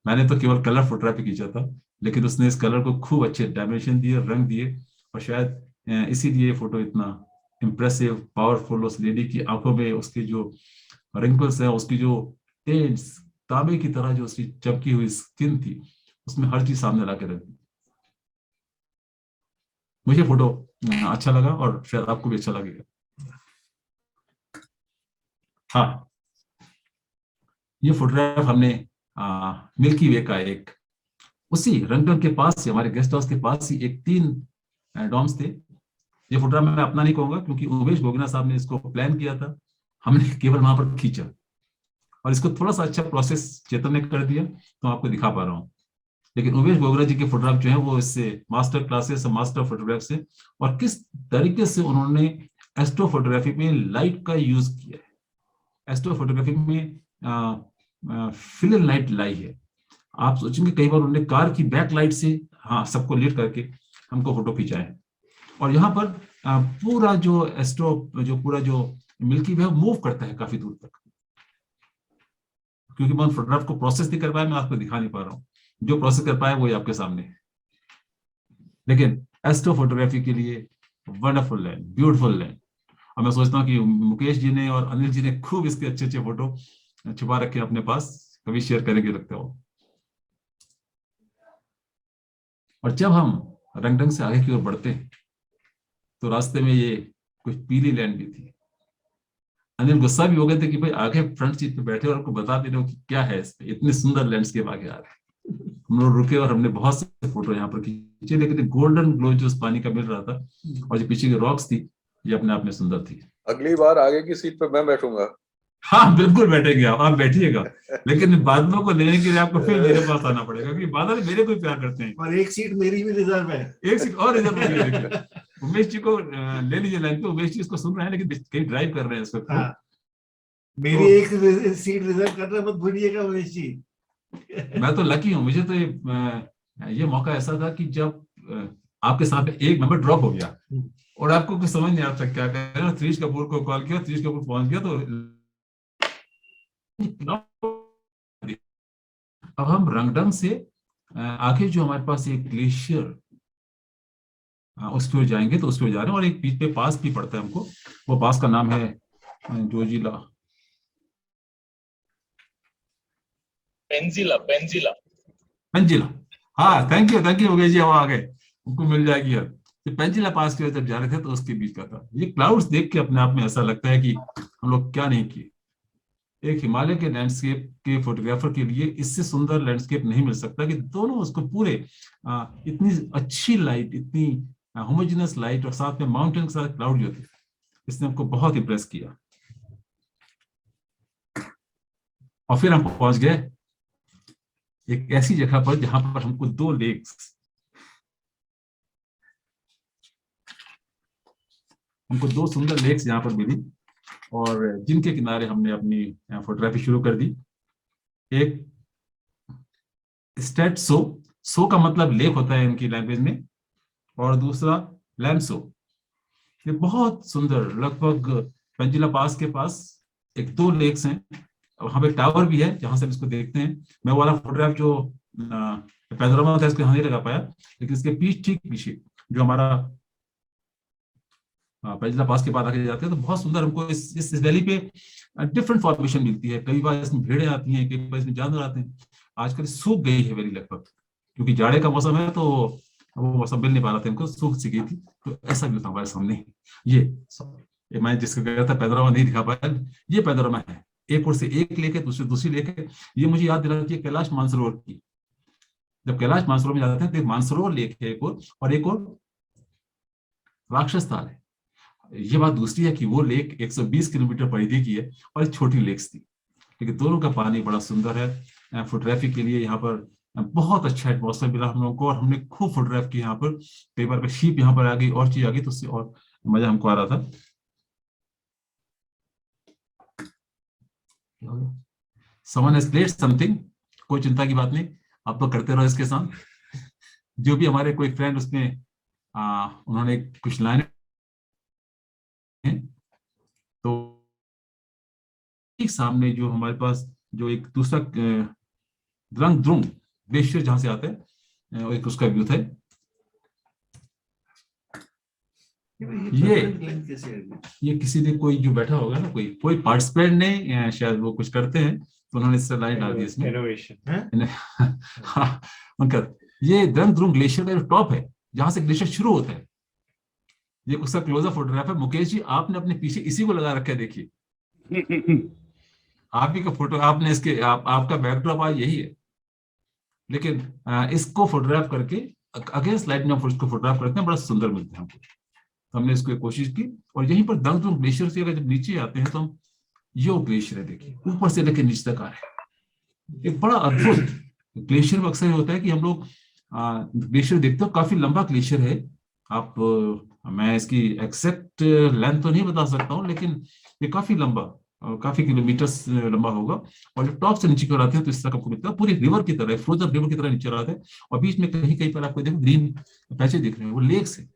मैंने तो केवल कलर फोटोग्राफी खींचा था, लेकिन उसने इस कलर को खूब अच्छे डायमेंशन दिए, रंग दिए, और शायद इसीलिए फोटो इतना इम्प्रेसिव, पावरफुल। उस लेडी की आंखों में उसकी जो रिंकल्स है, उसकी जो टेंस तांबे की तरह जो उसकी चमकी हुई स्किन थी, उसमें हर चीज सामने ला के रख दी। मुझे फोटो अच्छा लगा और शायद आपको भी अच्छा लगेगा। हाँ, ये फोटोग्राफ हमने मिल्की वे का एक उसी रंगटन के पास ही, हमारे गेस्ट हाउस के पास ही एक 3 डॉम्स थे। ये फोटोग्राफ मैं अपना नहीं कहूंगा, क्योंकि उमेश गोगना साहब ने इसको प्लान किया था, हमने केवल वहां पर खींचा, और इसको थोड़ा सा अच्छा प्रोसेस चेतन ने कर दिया, तो आपको दिखा पा रहा हूँ। लेकिन उमेश गोगना जी के फोटोग्राफ जो है वो इससे मास्टर क्लासेस, मास्टर फोटोग्राफ से, और किस तरीके से उन्होंने एस्ट्रो फोटोग्राफी में लाइट का यूज किया है, एस्ट्रो फोटोग्राफी में फिलर लाइट लाई है। आप सोचेंगे कई बार उन्होंने कार की बैक लाइट से हाँ सबको लीड करके हमको फोटो खींचा है। और यहाँ पर पूरा जो एस्ट्रो जो पूरा जो मिल्की वे मूव करता है काफी दूर तक, क्योंकि मैं फोटोग्राफ को प्रोसेस नहीं कर पाया, मैं आपको दिखा नहीं पा रहा हूँ। जो प्रोसेस कर पाया वो आपके सामने है। लेकिन एस्ट्रो फोटोग्राफी के लिए वंडरफुल लैंड, ब्यूटीफुल लैंड। और मैं सोचता हूँ कि मुकेश जी ने और अनिल जी ने खूब इसके अच्छे अच्छे फोटो छुपा रखे अपने पास, कभी शेयर करेंगे लगता हो। और जब हम रंगढंग से आगे की ओर बढ़ते हैं तो रास्ते में ये कुछ पीली लैंड भी थी। अनिल गुस्सा भी हो गए थे कि भाई आगे फ्रंट सीट पे बैठे और आपको बता दे रहे हो कि क्या है इस पे, इतने सुंदर लैंडस्केप आगे आ रहे हैं। हम लोग रुके और हमने बहुत से फोटो यहाँ पर खींचे, लेकिन गोल्डन ग्लो जो उस पानी का मिल रहा था और जो पीछे की रॉक्स थी ये अपने आप में सुंदर थी। अगली बार आगे की सीट पे मैं बैठूंगा। हाँ बिल्कुल बैठेंगे आप बैठिएगा, लेकिन बादलों को लेने के लिए आपको फिर मेरे पास आना पड़ेगा, क्योंकि बादल मेरे को प्यार करते हैं। और एक सीट मेरी भी रिजर्व है। एक सीट और रिजर्व है। उमेश जी को ले लीजिए लाइन पे। उमेश जी इसको सुन रहे हैं लेकिन कहीं ड्राइव कर रहे हैं इस वक्त। हाँ, मेरी एक सीट रिजर्व करना मत भूलिएगा उमेश जी। मैं तो लकी हूँ, मुझे तो ये मौका ऐसा था कि जब आपके सामने एक मेंबर ड्रॉप हो गया और आपको कुछ समझ नहीं आता क्या करें, त्रिश कपूर को कॉल किया, त्रिश कपूर पहुंच गया। तो अब हम रंगढंग से आगे जो हमारे पास एक ग्लेशियर उसकी ओर जाएंगे, तो उसकी ओर जा रहे हैं। और एक बीच पे पास भी पड़ता है हमको, वो पास का नाम है जोजिला पेंजिला पेंजिला पेंजिला। हाँ थैंक यू हो गया जी, वो आ गए, उनको मिल जाएगी अब। तो पेंजिला पास की ओर जब जा रहे थे तो उसके बीच का था। ये क्लाउड्स देख के अपने आप में ऐसा लगता है कि हम लोग क्या नहीं किए। एक हिमालय के लैंडस्केप के फोटोग्राफर के लिए इससे सुंदर लैंडस्केप नहीं मिल सकता कि दोनों उसको पूरे इतनी अच्छी लाइट, इतनी होमोजेनस लाइट और साथ में माउंटेन के साथ क्लाउड जो थे, इसने हमको बहुत इंप्रेस किया। और फिर हम पहुंच गए एक ऐसी जगह पर जहां पर हमको दो सुंदर लेक्स यहाँ पर मिली और जिनके किनारे हमने अपनी फोटोग्राफी शुरू कर दी। एक स्टेट सो का मतलब लेक होता है इनकी लैंग्वेज में, और दूसरा लैंसो। ये बहुत सुंदर, लगभग पेंजिला पास के पास एक दो लेक्स हैं। वहां पे टावर भी है जहां से हम इसको देखते हैं। मैं वाला फोटोग्राफ जो पैनोरामा था इसको यहाँ नहीं लगा पाया, लेकिन इसके ठीक पीछे जो हमारा पेंजिला पास के बाद आगे जाते हैं तो बहुत सुंदर हमको इस वैली पे डिफरेंट फॉर्मेशन मिलती है। कई बार इसमें भेड़ें आती हैं, कई बार इसमें जानवर आते हैं। आजकल सूख गई है वैली लगभग, क्योंकि जाड़े का मौसम है तो वो मौसम मिल नहीं पा रहा था इनको, सूख सी गई थी। तो ऐसा भी होता हमारे सामने। ये मैं जिसको गया था पैनोरामा नहीं दिखा पाया, ये पैनोरामा है। एक ओर से एक लेक है, दूसरी लेक है। ये मुझे याद दिलाती है कैलाश मानसरोवर की। जब कैलाश मानसरोवर में जाते हैं तो एक मानसरोवर लेक है एक और एक और राक्षस ताल है। ये बात दूसरी है कि वो लेक 120 किलोमीटर परिधि की है और एक छोटी लेक्स थी, लेकिन दोनों का पानी बड़ा सुंदर है। फोटोग्राफी के लिए यहाँ पर बहुत अच्छा एटमॉस्फेयर मिला हम लोगों को और हमने खूब फोटोग्राफ की यहाँ पर। कई बार शीप यहाँ पर आ गई और चीज आ गई तो उससे और मजा हमको आ रहा था। Someone has played something, कोई चिंता की बात नहीं, आप तो करते रहो इसके साथ। जो भी हमारे कोई फ्रेंड उसमें उन्होंने कुछ लाइनें तो एक सामने जो हमारे पास जो एक दूसरा द्रंग ग्लेशियर जहां से आता है, एक उसका व्यू था। ये किसी ने कोई जो बैठा होगा ना, कोई पार्टिसिपेंट ने शायद वो कुछ करते हैं तो उन्होंने इससे लाइन डाल दी इसमें। उनका ये द्रंग ग्लेशियर का जो टॉप है जहां से ग्लेशियर शुरू होता है, ये उसका क्लोजअप फोटोग्राफ है। मुकेश जी आपने अपने पीछे इसी को लगा रखा है, देखिए आप ही का फोटो, आपने इसके आपका बैकड्रॉप आज यही है। लेकिन इसको फोटोग्राफ करके अगेंस्ट लाइट में इसको फोटोग्राफ करते हैं, बड़ा सुंदर मिलता है हमको। तो हमने इसको कोशिश की। और यहीं पर द्रंग ग्लेशियर से अगर जब नीचे आते हैं तो हम यो ग्लेशियर है, देखिए ऊपर से लेकर नीचे तक आ रहे हैं। एक बड़ा अद्भुत ग्लेशियर में अक्सर होता है कि हम लोग ग्लेशियर देखते हो, काफी लंबा ग्लेशियर है। मैं इसकी एग्जैक्ट लेंथ तो नहीं बता सकता हूँ, लेकिन ये काफी लंबा काफी किलोमीटर्स लंबा होगा, और जब टॉप से नीचे की ओर आते हैं तो इस तरह आपको मिलता है, पूरी रिवर की तरह, फ्रोजन रिवर की तरह नीचे आते हैं, और बीच में कहीं कहीं पर आपको देखो ग्रीन पैचे दिख रहे हैं, वो लेक्स है,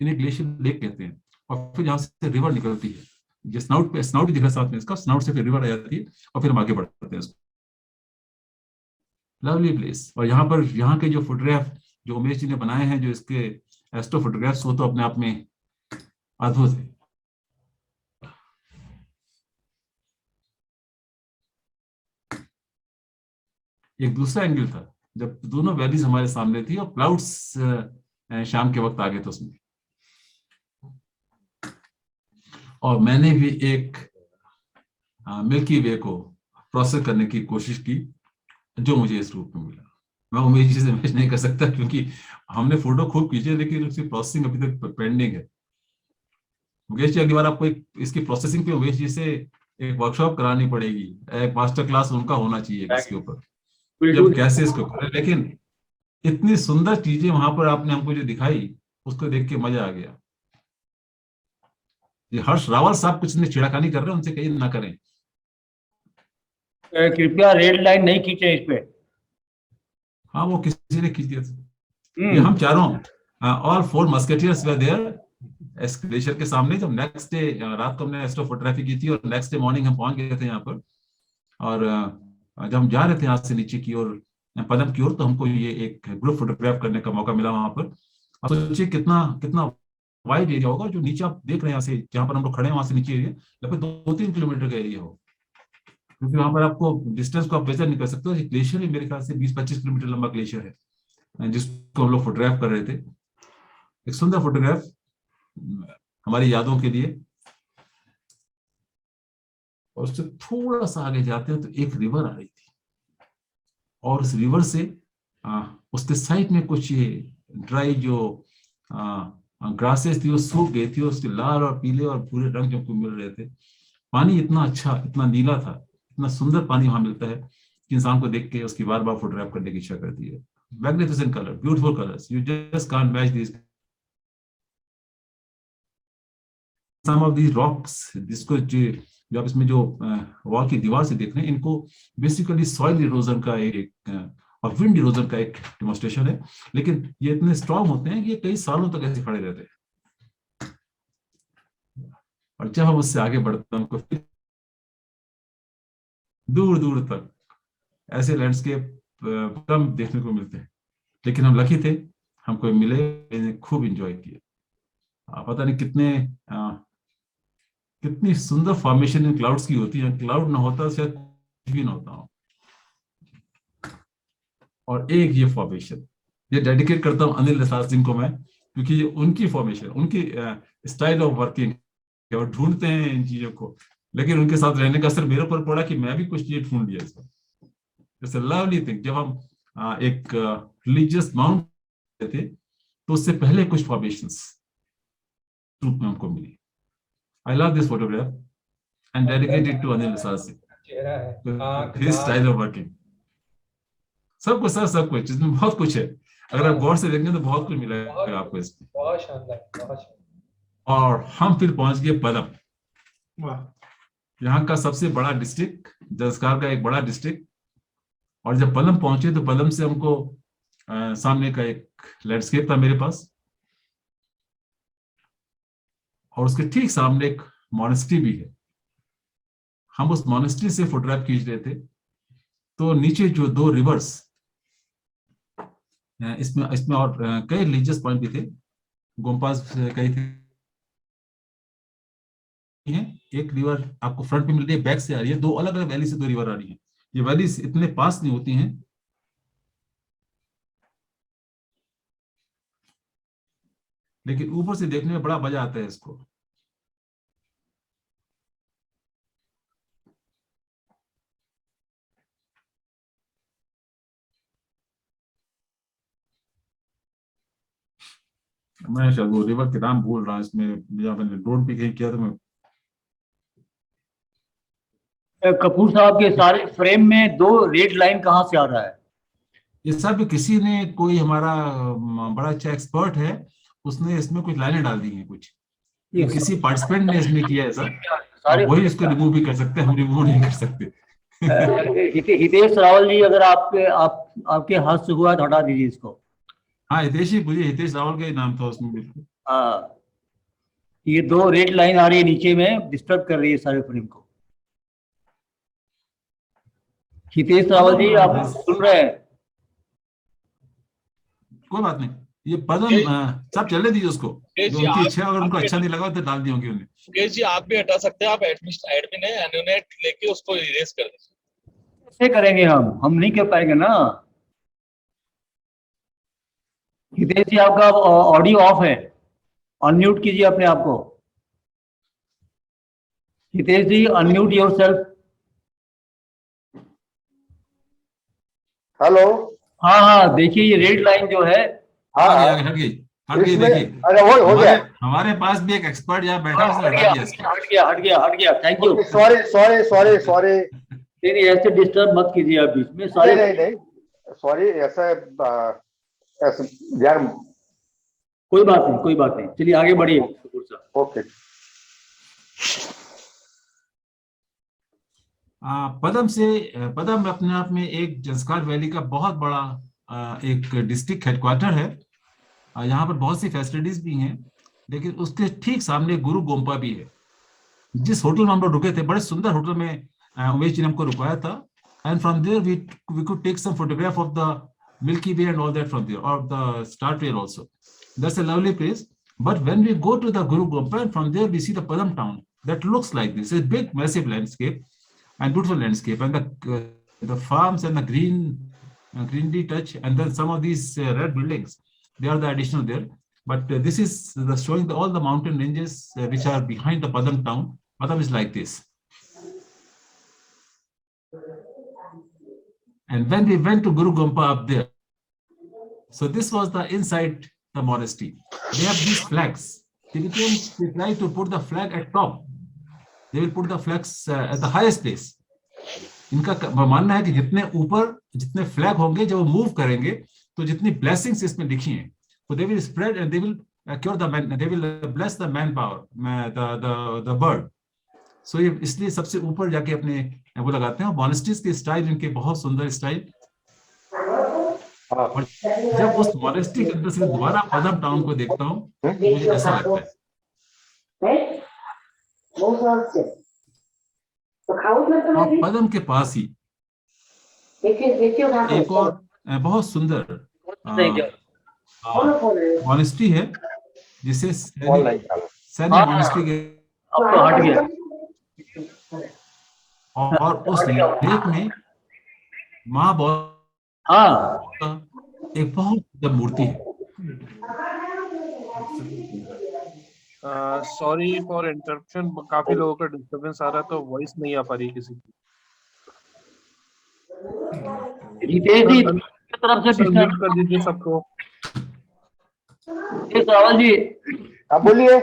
इन्हें ग्लेशियर लेक कहते हैं। और फिर यहाँ से रिवर निकलती है, जो स्नाउट पे, स्नाउट भी दिख रहा है साथ में इसका, स्नाउट से फिर रिवर आ जाती है, और फिर हम आगे बढ़ते हैं। Lovely place. और यहाँ पर यहाँ के जो फोटोग्राफ जो उमेश जी ने बनाए हैं, जो इसके एस्ट्रो फोटोग्राफ्स, वो तो अपने आप में अद्भुत है। एक दूसरा एंगल था जब दोनों वैलीज हमारे सामने थी और क्लाउड्स शाम के वक्त आ गए थे उसमें, और मैंने भी एक मिल्की वे को प्रोसेस करने की कोशिश की, जो मुझे इस रूप में मिला। मैं उमेश जी से मैच नहीं कर सकता, क्योंकि हमने फोटो खूब खींचे, लेकिन उसकी प्रोसेसिंग अभी तक पेंडिंग है। मुकेश जी, अगली बार आपको इसकी प्रोसेसिंग पे उमेश जी से एक वर्कशॉप करानी पड़ेगी, एक मास्टर क्लास उनका होना चाहिए इसके ऊपर, जब कैसे इसको करें। लेकिन इतनी सुंदर चीजें वहां पर आपने हमको जो दिखाई, उसको देख के मजा आ गया। ये हर्ष रावल साहब कुछ ने छेड़खानी कर रहे हैं, उनसे कहीं ना करें। कृपया रेड लाइन नहीं खींचे इस पे। हाँ, वो किसी ने खींच दिया था। ये हम चारों, ऑल 4 मस्केटियर्स वर देयर इस ग्लेशियर के सामने। जब नेक्स्ट डे रात को हमने एस्ट्रो फोटोग्राफी की थी, और नेक्स्ट डे मॉर्निंग हम पहुंच गए थे यहाँ पर, और जब हम जा रहे थे यहाँ से नीचे की ओर, पदम की ओर, तो हमको ये एक ग्रुप फोटोग्राफ करने का मौका मिला वहां पर। अब सोचिए कितना कितना वाइड एरिया होगा, जो नीचे आप देख रहे हैं यहाँ से, जहाँ पर हम लोग खड़े हैं वहां से नीचे एरिया लगभग 2-3 किलोमीटर का एरिया हो, क्योंकि वहां पर आपको डिस्टेंस को आप मेजर नहीं कर सकते हो। ग्लेशियर मेरे ख्याल से 20-25 किलोमीटर लंबा ग्लेशियर है, जिसको हम लोग फोटोग्राफ कर रहे थे। एक सुंदर फोटोग्राफ हमारी यादों के लिए। और उससे थोड़ा सा आगे जाते हैं तो एक रिवर आ रही थी, और उस रिवर से उसके साइड में कुछ ये ड्राई जो ग्रासेस थी वो सूख गई थी, उसके लाल और पीले और भूरे रंग जो मिल रहे थे। पानी इतना अच्छा, इतना नीला था, इतना सुंदर पानी वहां मिलता है कि इंसान को देख के उसकी बार बार फोटोग्राफ करने की इच्छा करती है। Magnificent colour, beautiful colours, you just can't match this. Some of these rocks, जिसको जो आप इसमें जो वॉल की दीवार से देख रहे हैं, इनको बेसिकली सॉइल इरोजन का एक और विंड इरोजन का एक डेमोन्स्ट्रेशन है। लेकिन ये इतने स्ट्रांग होते हैं कि ये कई सालों तक ऐसे खड़े रहते हैं, और जब हम उससे आगे बढ़ते हैं, हमको दूर दूर तक ऐसे लैंडस्केप कम देखने को मिलते हैं। लेकिन हम लकी थे, हमको मिले, खूब एंजॉय किया। पता नहीं कितनी सुंदर फॉर्मेशन इन क्लाउड्स की होती है। क्लाउड ना होता शायद कुछ भी ना होता हो। और एक ये फॉर्मेशन, ये डेडिकेट करता हूँ अनिल रसाल सिंह को मैं, क्योंकि ये उनकी फॉर्मेशन, उनकी स्टाइल ऑफ वर्किंग, और ढूंढते हैं इन चीजों को। लेकिन उनके साथ रहने का असर मेरे ऊपर पड़ा कि मैं भी कुछ चीज ढूंढ लिया इसका। It's a lovely thing. जब हम एक रिलीजियस माउंट थे, तो उससे पहले कुछ फॉर्मेशंस रूप में हमको मिली। I love this photograph and dedicate it to Anil Rasa Singh. चेहरा है, आँख, His नाक। style of working. सब कुछ सर, सब कुछ, इसमें बहुत कुछ है। अगर आप गौर से देखेंगे तो बहुत कुछ मिलेगा आपको इसमें। बहुत शानदार, बहुत शानदार। और हम फिर पहुंच गए पलम, वाह, यहाँ का सबसे बड़ा डिस्ट्रिक्ट, जंस्कार का एक बड़ा डिस्ट्रिक्ट। और जब पलम पहुंचे तो पलम से हमको सामने का एक लैंडस्केप था मेरे पास, और उसके ठीक सामने एक मॉनेस्ट्री भी है। हम उस मॉनेस्ट्री से फोटोग्राफ खींच रहे थे, तो नीचे जो 2 रिवर्स, इसमें और कई रिलीजियस पॉइंट भी थे, गोम्पास कई थे। एक रिवर आपको फ्रंट पे मिल रही है, बैक से आ रही है, 2 अलग अलग वैली से 2 रिवर आ रही है। ये वैलीज इतने पास नहीं होती हैं, लेकिन ऊपर से देखने में बड़ा मजा आता है इसको। मैं शायद वो रिवर के नाम भूल रहा, इसमें मैंने ड्रोन भी कहीं किया, तो मैं कपूर साहब के सारे फ्रेम में 2 रेड लाइन कहाँ से आ रहा है? ये सब किसी ने, कोई हमारा बड़ा अच्छा एक्सपर्ट है, उसने इसमें कुछ लाइनें डाल दी हैं कुछ, ये किसी पार्टिसिपेंट ने इसमें किया है सर। सारे वही इसको रिमूव भी कर सकते हैं, हम रिमूव नहीं कर सकते। हितेश रावल जी, अगर आपके हाथ से हुआ तो हटा दीजिए इसको। हाँ, हितेश ही पूछिए, हितेश रावल का ही नाम था उसमें बिल्कुल। हाँ, ये 2 रेड लाइन आ रही है नीचे में, डिस्टर्ब कर रही है सारे फ्रेम को। हितेश रावल जी, आप सुन रहे हैं? कोई बात नहीं, ये पदम सब चलने दीजिए उसको, जो उनकी इच्छा है, अगर उनको अच्छा नहीं लगा तो डाल दी होंगी उन्हें। मुकेश जी आप भी हटा सकते हैं, आप एडमिन है, एनोनेट लेके उसको इरेज कर दीजिए। कैसे करेंगे हम नहीं कर पाएंगे ना। हितेश जी, आपका ऑडियो ऑफ है, अनम्यूट कीजिए अपने आप को। हितेश जी, अनम्यूट योरसेल्फ। हेलो। हाँ हाँ, देखिए ये रेड लाइन जो है, हाँ हट गई इसमें देखिए। अरे हो गया। हमारे पास भी एक एक्सपर्ट यहाँ बैठा है, उसने हट हटा दिया इसको। गया। Thank you. सॉरी नहीं, ऐसे डिस्टर्ब मत कीजिए आप बीच में सारे। नहीं सॉरी, ऐसा यार। कोई बात नहीं, चलिए आगे बढ़िए। ओके। पदम अपने आप में एक जंस्कार वैली का बहुत बड़ा एक डिस्ट्रिक्ट हेडक्वार्टर है। यहाँ पर बहुत सी फैसिलिटीज भी हैं, लेकिन उसके ठीक सामने गुरु गोम्पा भी है। जिस होटल में हम लोग रुके थे, बड़े सुंदर होटल में उमेश जी ने हमको रुकाया था, and from there we could take some photograph of the Milky Way and all that from there, और the star trail also. That's a lovely place. But when we go to the Guru Gompa, and from there we see the Padum town that looks like this, it's big massive landscape and beautiful landscape, and the farms and the greenery touch, and then some of these red buildings, they are the additional there. But this is showing all the mountain ranges which are behind the Padam town. Padam is like this. And when we went to Guru Gompa up there, so this was the inside the monastery. They have these flags. They try to put the flag at top. They will put the flags at the highest place. इनका मानना है कि जितने ऊपर जितने फ्लैग होंगे, जब वो मूव करेंगे तो जितनी ब्लेसिंग्स इसमें लिखी हैं, तो they will spread and they will cure the man, they will bless the manpower, the bird. So ये इसलिए सबसे ऊपर जाके अपने वो लगाते हैं। मॉनेस्ट्रीज के स्टाइल इनके बहुत सुंदर स्टाइल। और जब उस मॉनेस्ट्री के अंदर से दोबारा पदम टाउन को देखता हूँ, तो मुझे ऐसा लगता है। और पदम के पास ही एक और बहुत सुंदर मॉनेस्ट्री है, जिसे सैनिक मॉनेस्ट्री के, और उस लेक में एक बहुत बड़ी मूर्ति है। सॉरी फॉर इंटरप्शन, काफी लोगों का डिस्टर्बेंस आ रहा है, तो वॉइस नहीं आ पा रही किसी की। हितेश जी की तरफ से म्यूट कर दीजिए सबको। रावल जी आप बोलिए।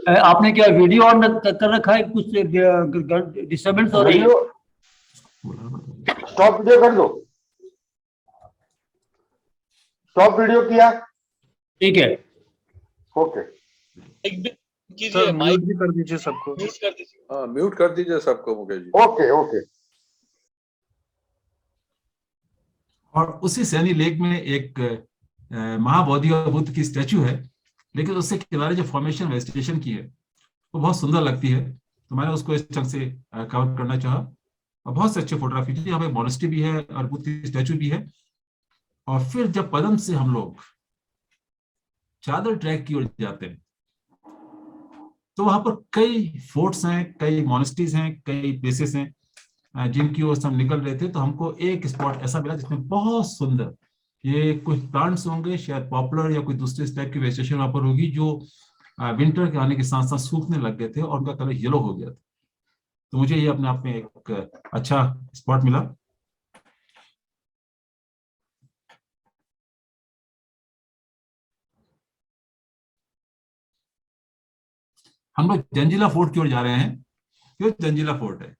आपने क्या वीडियो ऑन कर रखा है? कुछ डिस्टर्बेंस हो रही है? स्टॉप वीडियो कर दो। स्टॉप वीडियो किया, ठीक है। ओके। कीजिए, म्यूट भी कर दीजिए सबको। म्यूट कर दीजिए। हाँ, म्यूट कर दीजिए सबको मुकेश जी। ओके। और उसी सैनी लेक में एक महाबोधि और बुद्ध की स्टैचू है, लेकिन उससे किनारे जो फॉर्मेशन वेजिटेशन की है वो बहुत सुंदर लगती है, तो मैंने उसको इस ढंग से कवर करना चाहा। और बहुत से अच्छे फोटोग्राफी थी। यहाँ पे मॉनेस्ट्री भी है और बुद्ध की स्टैचू भी है। और फिर जब पदम से हम लोग चादर ट्रैक की ओर जाते हैं, तो वहां पर कई फोर्ट्स हैं, कई मॉनेस्ट्रीज हैं, कई प्लेसेस हैं जिनकी ओर से हम निकल रहे थे। तो हमको एक स्पॉट ऐसा मिला जिसमें बहुत सुंदर, ये कुछ प्लांट्स होंगे, शायद पॉपुलर या कोई दूसरे टाइप की वेजिटेशन वहां पर होगी, जो विंटर के आने के साथ साथ सूखने लग गए थे और उनका कलर येलो हो गया था। तो मुझे ये अपने आप में एक अच्छा स्पॉट मिला। हम लोग जंजीला फोर्ट की ओर जा रहे हैं। क्यों जंजीला फोर्ट है?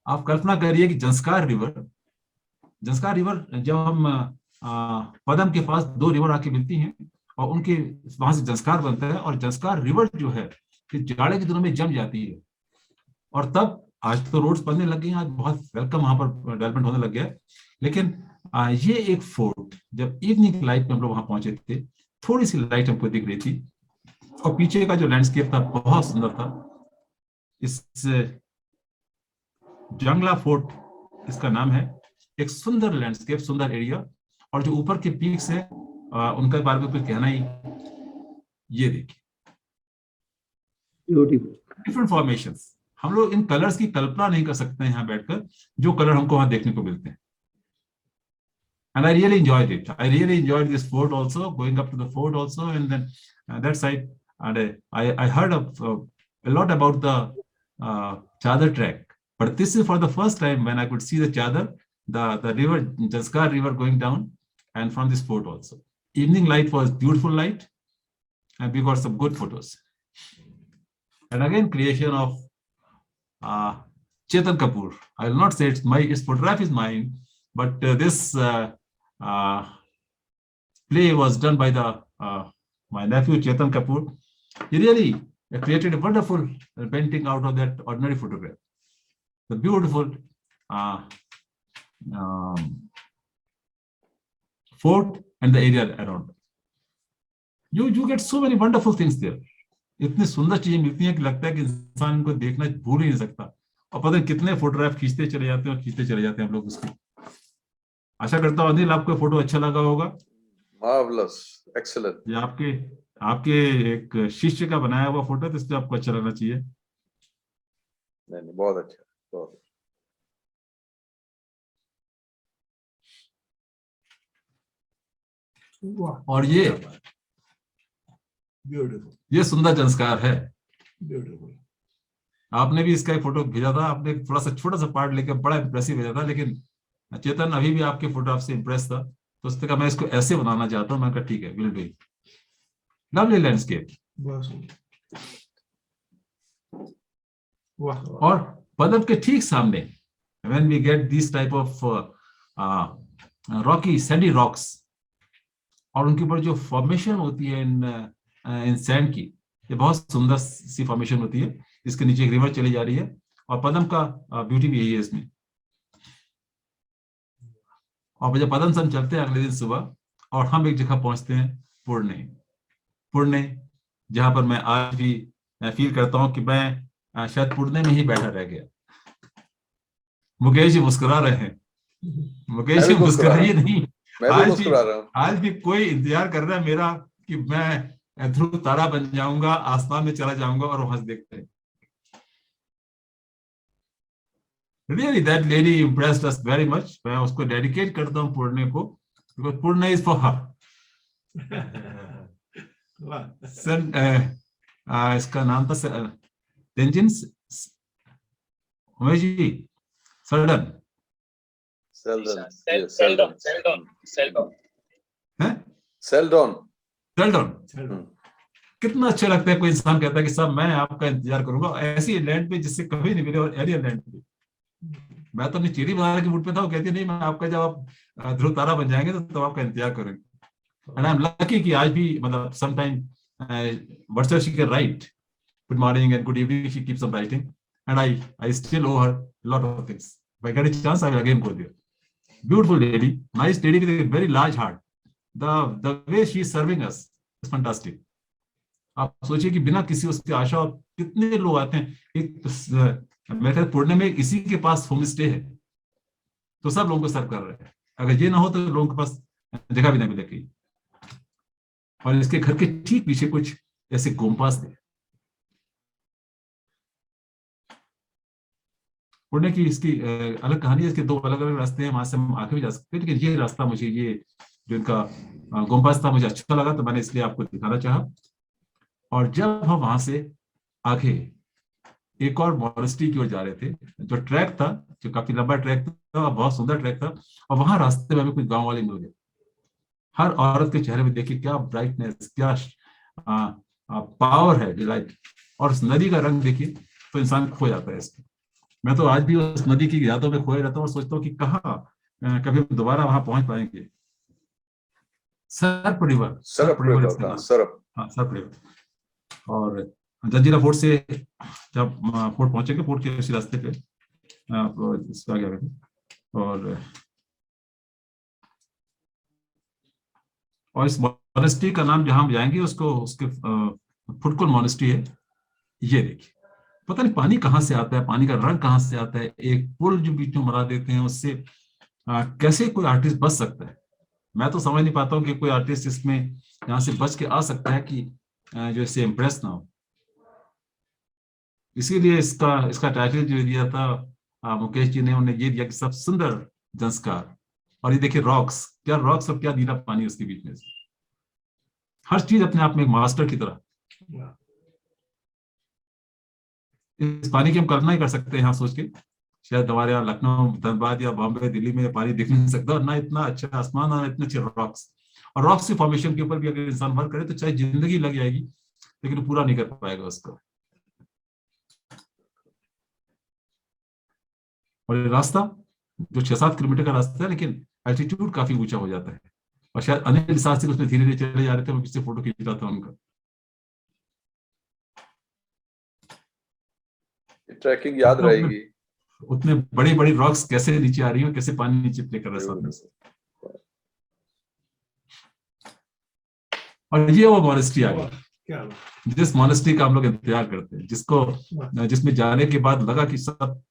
आप कल्पना करिए कि जंस्कार रिवर जब हम पदम के पास 2 रिवर आके मिलती हैं और उनके वहां से जंस्कार बनता है, और जंस्कार रिवर जो है कि जाड़े के दिनों में जम जाती है। और तब आज तो रोड्स बनने लग गई हैं, आज बहुत वेलकम वहां पर डेवलपमेंट होने लग गया है। लेकिन ये एक फोर्ट, जब इवनिंग लाइट में हम लोग वहां पहुंचे थे, थोड़ी सी लाइट हमको दिख रही थी और पीछे का जो लैंडस्केप था बहुत सुंदर था। इस जंगला फोर्ट इसका नाम है। एक सुंदर लैंडस्केप, सुंदर एरिया, और जो ऊपर के पीक्स है उनके बारे में कुछ कहना ही। ये देखिए डिफरेंट फॉर्मेशंस, हम लोग इन कलर्स की कल्पना नहीं कर सकते हैं यहाँ बैठकर, जो कलर हमको वहां देखने को मिलते हैं। And I really enjoyed it. I really enjoyed this fort also, going up to the fort also, and then that side. And I heard a lot about the Chadar trek, but this is for the first time when I could see the Chadar, the river, Janskar river going down, and from this fort also. Evening light was beautiful light, and we got some good photos. And again, creation of Chetan Kapoor. I will not say its photograph is mine, but this play was done by my nephew Chetan Kapoor. He really created a wonderful painting out of that ordinary photograph. The beautiful fort and the area around. You get so many wonderful things there. इतनी सुंदर चीजें मिलती हैं कि लगता है कि इंसान इनको देखना भूल ही नहीं सकता, और पता नहीं कितने फोटोग्राफ खींचते चले जाते हैं और खींचते चले जाते हैं हम लोग उसकी। आशा करता हूँ अनिल आपको फोटो अच्छा लगा होगा। Marvellous, excellent. ये आपके एक शिष्य का बनाया हुआ फोटो, तो इसलिए आपको अच्छा लगना चाहिए। नहीं, बहुत अच्छा, बहुत। और ये ब्यूटीफुल, ये सुंदर संस्कार है। ब्यूटीफुल। आपने भी इसका एक फोटो भेजा था, आपने थोड़ा सा छोटा सा पार्ट लेकर बड़ा इंप्रेसिव भेजा था, लेकिन चेतन अभी भी आपके फोटोग्राफ से इंप्रेस था, तो उसने कहा मैं इसको ऐसे बनाना चाहता हूँ। मैं कहा ठीक है, will do it. Lovely landscape. और पदम के ठीक सामने when we get these type of rocky sandy rocks, और उनके ऊपर जो फॉर्मेशन होती है इन सैंड की, ये बहुत सुंदर सी फॉर्मेशन होती है। इसके नीचे एक रिवर चली जा रही है, और पदम का ब्यूटी भी यही है इसमें। और जब पदम से हम चलते हैं अगले दिन सुबह, और हम एक जगह पहुंचते हैं, पुणे, जहां पर मैं आज भी फील करता हूं कि मैं शायद पुणे में ही बैठा रह गया। मुकेश जी मुस्कुरा रहे हैं। मुकेश जी मुस्कुराइए नहीं, आज भी कोई इंतजार कर रहा है मेरा कि मैं ध्रुव तारा बन जाऊंगा, आसमान में चला जाऊंगा और वहां से देखते हैं। Really, that lady impressed us very much. मैं उसको डेडिकेट करता हूँ पुणे को, because Pune is for her. इसका नाम था तेंजिन उमेश जी, सेल्डन। कितना अच्छा लगता है कोई इंसान कहता है कि साहब मैं आपका इंतजार करूंगा ऐसी लैंड पे जिससे कभी नहीं मिले, और एरियल लैंड पे। मैं तो अपनी चीरी बनाने की मूड पे था, वो कहती नहीं मैं आपका, जब आप ध्रुव तारा बन जाएंगे तो आपका इंतजार करेंगे। एंड आई एम लकी कि आज भी मतलब some time WhatsApp she can write good morning and good evening, she keeps on writing, and I still ओwe her lot of things. If I get a chance, I will again go there. Beautiful lady, nice lady with a very large heart. The way she is serving us is fantastic. आप सोचिए कि बिना किसी उसकी आशा, और कितने लोग आते हैं। एक मेरे ख्याल पुणे में इसी के पास होम स्टे है, तो सब लोगों को सर्व कर रहे हैं। अगर ये ना हो तो लोगों के पास जगह भी नहीं मिलेगी। और इसके घर के ठीक पीछे कुछ ऐसे गोम्पास थे। पुणे की इसकी अलग कहानी है, इसके दो अलग अलग रास्ते हैं, वहां से हम आगे भी जा सकते हैं, लेकिन ये रास्ता मुझे, ये जो इनका गोम्पास था, मुझे अच्छा लगा, तो मैंने इसलिए आपको दिखाना चाहा। और जब हम वहां से आगे एक और मॉनेस्ट्री की ओर जा रहे थे, जो ट्रैक था, जो काफी लंबा ट्रैक था, बहुत सुंदर ट्रैक था, और वहां रास्ते में हमें कुछ गांव वाले मिल गए। हर औरत के चेहरे में देखिए क्या ब्राइटनेस, क्या पावर है, डिलाइट। और उस नदी का रंग देखिए तो इंसान खो जाता है इसमें। मैं तो आज भी उस नदी की यादों में खोए रहता हूँ और सोचता हूँ कि कहाँ कभी हम दोबारा वहां पहुंच पाएंगे। सरप रिवर, सरप रिवर। और जंजीरा फोर्ट से जब फोर्ट पहुंचेंगे, फोर्ट के उसी रास्ते पे आप इसका आगे आगे और इस मॉनेस्ट्री का नाम जहां हम जाएंगे उसको उसके फुटकुल मॉनेस्ट्री है। ये देखिए, पता नहीं पानी कहाँ से आता है, पानी का रंग कहाँ से आता है। एक पुल जो बीच में बना देते हैं उससे कैसे कोई आर्टिस्ट बच सकता है। मैं तो समझ नहीं पाता हूँ कि कोई आर्टिस्ट इसमें यहाँ से बच के आ सकता है कि जो इससे इम्प्रेस ना हो। इसीलिए इसका इसका टाइटल जो दिया था मुकेश जी ने, उन्हें ये दिया कि सब सुंदर संस्कार। और ये देखिए रॉक्स, क्या रॉक्स और क्या नीला पानी उसके बीच में से। हर चीज अपने आप में एक मास्टर की तरह। इस पानी की हम कल्पना ही कर सकते हैं यहाँ सोच के। शायद हमारे यहाँ लखनऊ, धनबाद या बॉम्बे, दिल्ली में पानी दिख नहीं सकता, और ना इतना अच्छा आसमान और इतने अच्छे रॉक्स। और रॉक्स की फॉर्मेशन के ऊपर भी अगर इंसान वर्क करे तो चाहे जिंदगी लग जाएगी लेकिन पूरा नहीं कर पाएगा उसको। और ये रास्ता जो 6-7 किलोमीटर का रास्ता है, लेकिन एल्टीट्यूड काफी ऊंचा हो जाता है। और शायद अनिल शास्त्री उसमें धीरे धीरे चले जा रहे थे, मैं पीछे फोटो खींच रहा था उनका। ट्रैकिंग याद रहेगी। उतने बड़ी बड़ी रॉक्स कैसे नीचे आ रही हो, कैसे पानी नीचे प्ले कर रहा है सामने से। और ये वो मॉनेस्ट्री आ गई जिस मॉनेस्ट्री का हम लोग इंतजार करते हैं, जिसमें जाने के बाद लगा कि सब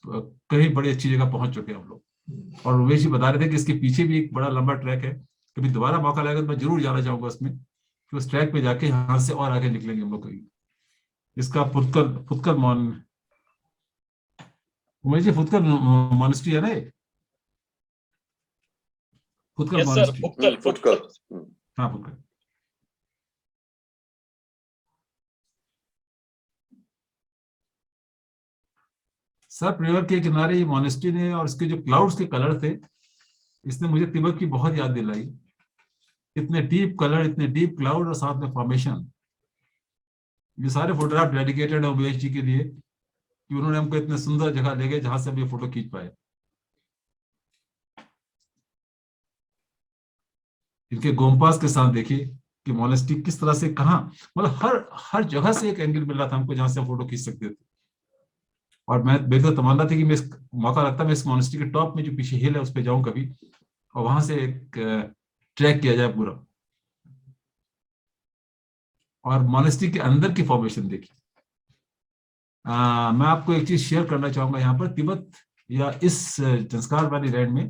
कहीं बड़ी अच्छी जगह पहुंच चुके हैं हम लोग। और उमेश जी बता रहे थे कि इसके पीछे भी एक बड़ा लंबा ट्रैक है। कभी दोबारा मौका लगेगा तो मैं जरूर जाना चाहूंगा उसमें, कि उस ट्रैक पे जाके यहाँ से और आगे निकलेंगे हम लोग कहीं। इसका फुटकल उमेश जी फुटकल मॉनेस्ट्री है ना, फुटकल मॉनेस्ट्री। फुटकल। हाँ फुटकल। सब रिवर के किनारे ये मॉनेस्ट्री ने, और इसके जो क्लाउड्स के कलर थे, इसने मुझे तिब्बत की बहुत याद दिलाई। इतने डीप कलर, इतने डीप क्लाउड और साथ में फॉर्मेशन। ये सारे फोटोग्राफ डेडिकेटेड है उमेश जी के लिए कि उन्होंने हमको इतने सुंदर जगह ले गए जहां से हम ये फोटो खींच पाए। इनके गोम्पास के साथ देखिए कि मॉनेस्ट्री किस तरह से, कहाँ मतलब हर जगह से एक एंगल मिल रहा था हमको जहां से हम फोटो खींच सकते थे। और मेरी तो तमन्ना थी कि मैं मौका लगता मैं इस मॉनेस्ट्री के टॉप में जो पीछे हिल है उस पर जाऊं कभी, और वहां से एक ट्रैक किया जाए पूरा। और मॉनेस्ट्री के अंदर की फॉर्मेशन देखिए। मैं आपको एक चीज शेयर करना चाहूंगा यहाँ पर। तिब्बत या इस जंस्कार वैली लैंड में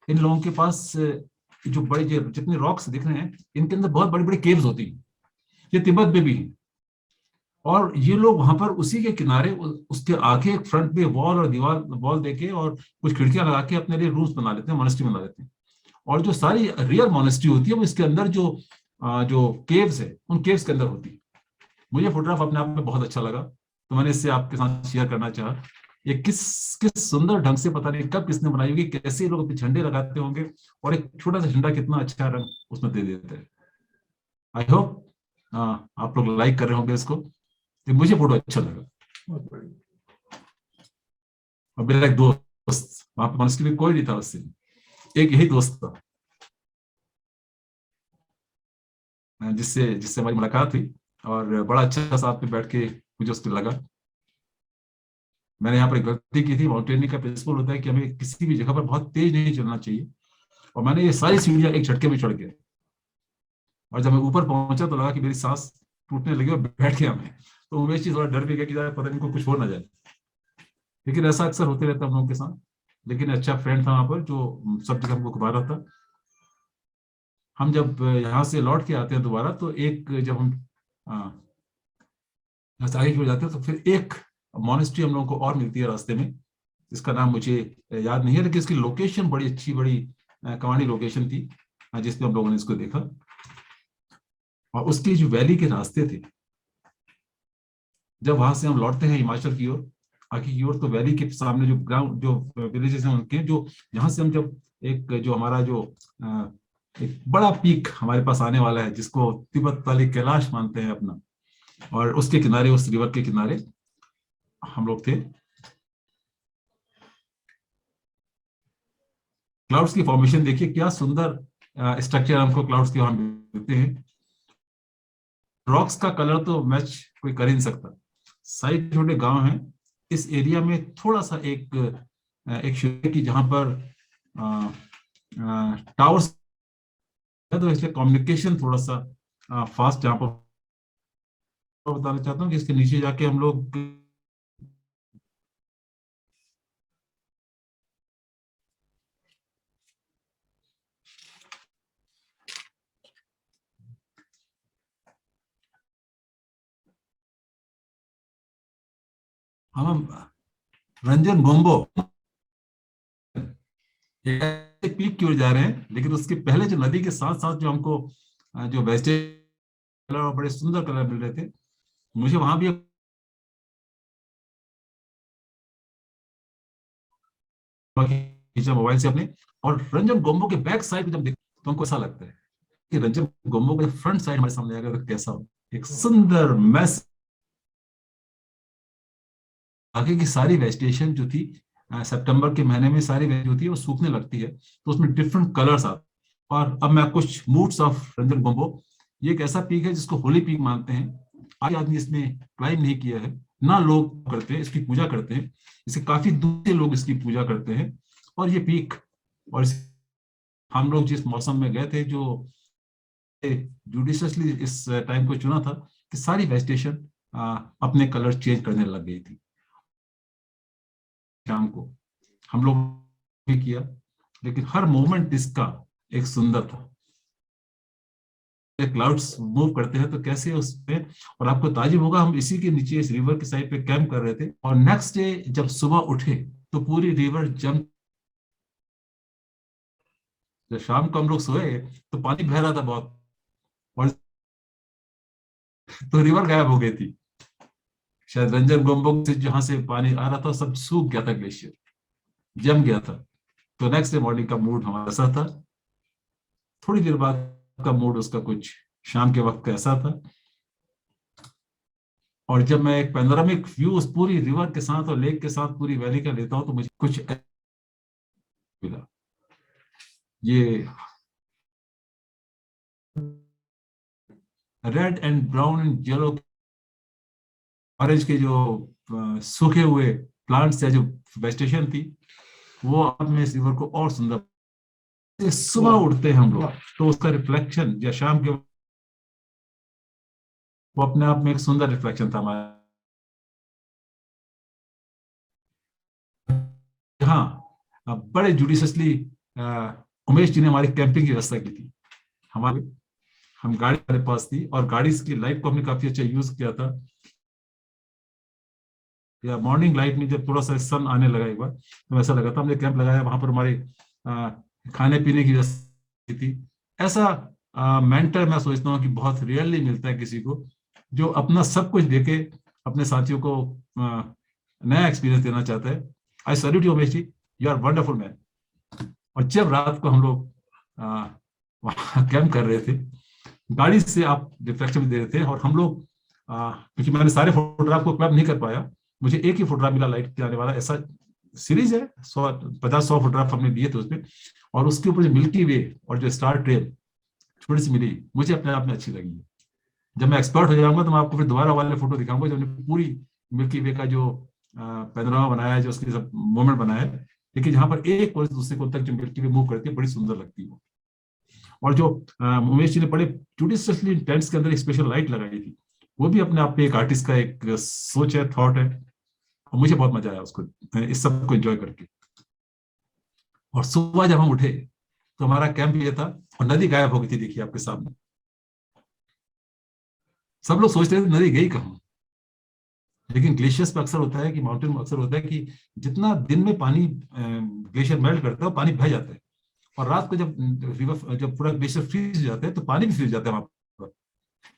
इन लोगों के पास जो बड़े जितने रॉक्स दिख रहे हैं, इनके अंदर बहुत बड़ी बड़ी केव्स होती हैं। ये तिब्बत में भी है। और ये लोग वहां पर उसी के किनारे उसके आगे एक फ्रंट में वॉल और दीवार वॉल देके और कुछ खिड़कियां लगा के अपने लिए रूम्स बना लेते हैं, मॉनेस्ट्री बना लेते हैं। और जो सारी रियल मॉनेस्ट्री होती है वो इसके अंदर जो केव्स है उन केव्स के अंदर होती है। मुझे फोटोग्राफ अपने आप में बहुत अच्छा लगा, तो मैंने इससे आपके साथ शेयर करना चाहा। ये किस सुंदर ढंग से, पता नहीं कब किसने बनाई होगी, कैसे लोग अपने झंडे लगाते होंगे, और एक छोटा सा झंडा कितना अच्छा रंग उसमें दे देते हैं। आई होप आप लोग लाइक कर रहे होंगे इसको। मुझे फोटो अच्छा लगा। और मेरा एक दोस्त वहां पर मॉनेस्ट्री में कोई नहीं था, उससे एक यही दोस्त था जिससे हमारी मुलाकात हुई, और बड़ा अच्छा साथ में बैठ के मुझे उसको लगा। मैंने यहाँ पर एक गलती की थी। माउंटेनियरिंग का प्रिंसिपल होता है कि हमें किसी भी जगह पर बहुत तेज नहीं चलना चाहिए, और मैंने ये सारी सीढ़ियां एक झटके में चढ़ गया। और जब मैं ऊपर पहुंचा तो लगा कि मेरी सांस टूटने लगी और बैठ गया मैं। तो उमेश जी थोड़ा डर भी गया कि पता नहीं कुछ हो ना जाए, लेकिन ऐसा अक्सर होते रहता है हम लोगों के साथ। लेकिन अच्छा फ्रेंड था वहां पर जो सब जगह हमको घुमा रहा था। हम जब यहाँ से लौट के आते हैं दोबारा, तो जब हम आगे की ओर जाते हैं तो फिर एक मॉनेस्ट्री हम लोगों को और मिलती है रास्ते में, जिसका नाम मुझे याद नहीं है, लेकिन इसकी लोकेशन बड़ी अच्छी, बड़ी कमांडी लोकेशन थी जिसमें हम लोगों ने इसको देखा। और उसके जो वैली के रास्ते थे, जब वहां से हम लौटते हैं हिमाचल की ओर, आगे की ओर, तो वैली के सामने जो ग्राउंड जो विलेजेस हैं उनके, जो यहाँ से हम जब हमारा एक बड़ा पीक हमारे पास आने वाला है, जिसको तिब्बत वाली कैलाश मानते हैं अपना, और उसके किनारे, उस रिवर के किनारे हम लोग थे। क्लाउड्स की फॉर्मेशन देखिए, क्या सुंदर स्ट्रक्चर हमको क्लाउड्स के वहां मिलते हैं। रॉक्स का कलर तो मैच कोई कर ही नहीं सकता। साइड छोटे गांव हैं, इस एरिया में थोड़ा सा एक शुरू की जहां पर टावर्स है, तो इसलिए कम्युनिकेशन थोड़ा सा फास्ट जहां पर। बताना चाहता हूँ कि इसके नीचे जाके हम लोग हम रंजन गोम्बो पीक की ओर जा रहे हैं, लेकिन उसके पहले जो नदी के साथ साथ जो हमको जो वेस्टेज और बड़े सुंदर कलर मिल रहे थे, मुझे वहां भी खींचा मोबाइल से अपने। और रंजन गोम्बो के बैक साइड जब देखते तो हमको ऐसा लगता है कि रंजन गोम्बो का फ्रंट साइड हमारे सामने आएगा तो कैसा हो, एक सुंदर मैस। आगे की सारी वेजिटेशन जो थी सितंबर के महीने में सारी जो थी वो सूखने लगती है, तो उसमें डिफरेंट कलर्स आते हैं। और अब मैं कुछ मूड्स ऑफ रंजन गोम्बो, ये एक ऐसा पीक है जिसको होली पीक मानते हैं। आज आदमी इसमें क्लाइम नहीं किया है, ना लोग करते हैं, इसकी पूजा करते हैं, इसे काफी दूर से लोग इसकी पूजा करते हैं। और ये पीक और हम लोग जिस मौसम में गए थे, जो जुडिशियसली इस टाइम को चुना था कि सारी वेजिटेशन अपने कलर चेंज करने लग गई थी। शाम को हम लोग भी किया, लेकिन हर मोमेंट इसका एक सुंदर था। क्लाउड्स मूव करते हैं तो कैसे उसमें, और आपको ताजुब होगा, हम इसी के नीचे इस रिवर के साइड पे कैंप कर रहे थे, और नेक्स्ट डे जब सुबह उठे तो पूरी रिवर जम। जब शाम को हम लोग सोए तो पानी बह रहा था बहुत, और तो रिवर गायब हो गई थी। शायद रंजन गोम्बो से जहां से पानी आ रहा था सब सूख गया था, ग्लेशियर जम गया था। तो नेक्स्ट डे मॉर्निंग का मूड हमारा ऐसा था, थोड़ी देर बाद का मूड उसका कुछ शाम के वक्त का ऐसा था। और जब मैं एक पैनोरामिक व्यू उस पूरी रिवर के साथ और लेक के साथ पूरी वैली का लेता हूं तो मुझे कुछ मिला। ये red and brown and yellow orange के जो सूखे हुए प्लांट्स या जो वेजिटेशन थी, वो अपने इस रिवर को और सुंदर। सुबह उठते हैं हम लोग तो उसका रिफ्लेक्शन या शाम के वो अपने आप में एक सुंदर रिफ्लेक्शन था हमारा। हाँ, बड़े जुडिशियसली उमेश जी ने हमारी कैंपिंग की व्यवस्था की थी। हम गाड़ी हमारे पास थी और गाड़ी की लाइट को हमने काफी अच्छा यूज किया था। या मॉर्निंग लाइट में जब थोड़ा सा सन आने लगा एक बार, तो ऐसा लगा था हमने कैंप लगाया, वहां पर हमारे खाने पीने की व्यवस्था थी। ऐसा मेंटर मैं सोचता हूँ कि बहुत रेयरली मिलता है किसी को जो अपना सब कुछ देके अपने साथियों को नया एक्सपीरियंस देना चाहता है। I salute you Umesh ji, you are wonderful man. और जब रात को हम लोग वहां कैंप कर रहे थे, गाड़ी से आप रिफ्लेक्शन भी दे रहे थे, और हम लोग क्योंकि मैंने सारे फोटोग्राफ को क्लब नहीं कर पाया, मुझे एक ही फोटोग्राफ मिला लाइट आने वाला, ऐसा सीरीज है 50-100 फोटोग्राफ हमने दिए थे उसमें, और उसके ऊपर जो मिल्की वे और जो स्टार ट्रेल थोड़ी सी मिली, मुझे अपने आप में अच्छी लगी। जब मैं एक्सपर्ट हो जाऊंगा तो मैं आपको फिर दोबारा वाले फोटो दिखाऊंगा जब हमने पूरी मिल्की वे का जो पैनोरामा बनाया है, जो उसके सब मोमेंट बनाया है। लेकिन जहां पर एक कोने से दूसरे कोने तक जो मिल्की वे मूव करती है, बड़ी सुंदर लगती है। और जो उमेश जी ने बड़े जुडिशियसली टेंट्स के अंदर एक स्पेशल लाइट लगाई थी, वो भी अपने आप में एक आर्टिस्ट का एक सोच है, थॉट है, और मुझे बहुत मजा आया उसको इस सब को एंजॉय करके। और सुबह जब हम उठे तो हमारा कैंप ये था, और नदी गायब हो गई थी, देखिए आपके सामने। सब लोग सोचते थे नदी गई कहाँ, लेकिन ग्लेशियर्स पे अक्सर होता है कि माउंटेन में अक्सर होता है कि जितना दिन में पानी ग्लेशियर मेल्ट करता है पानी बह जाता है, और रात को जब पूरा ग्लेशियर फ्रीज हो जाता है तो पानी भी फ्रीज जाता है वहां पर।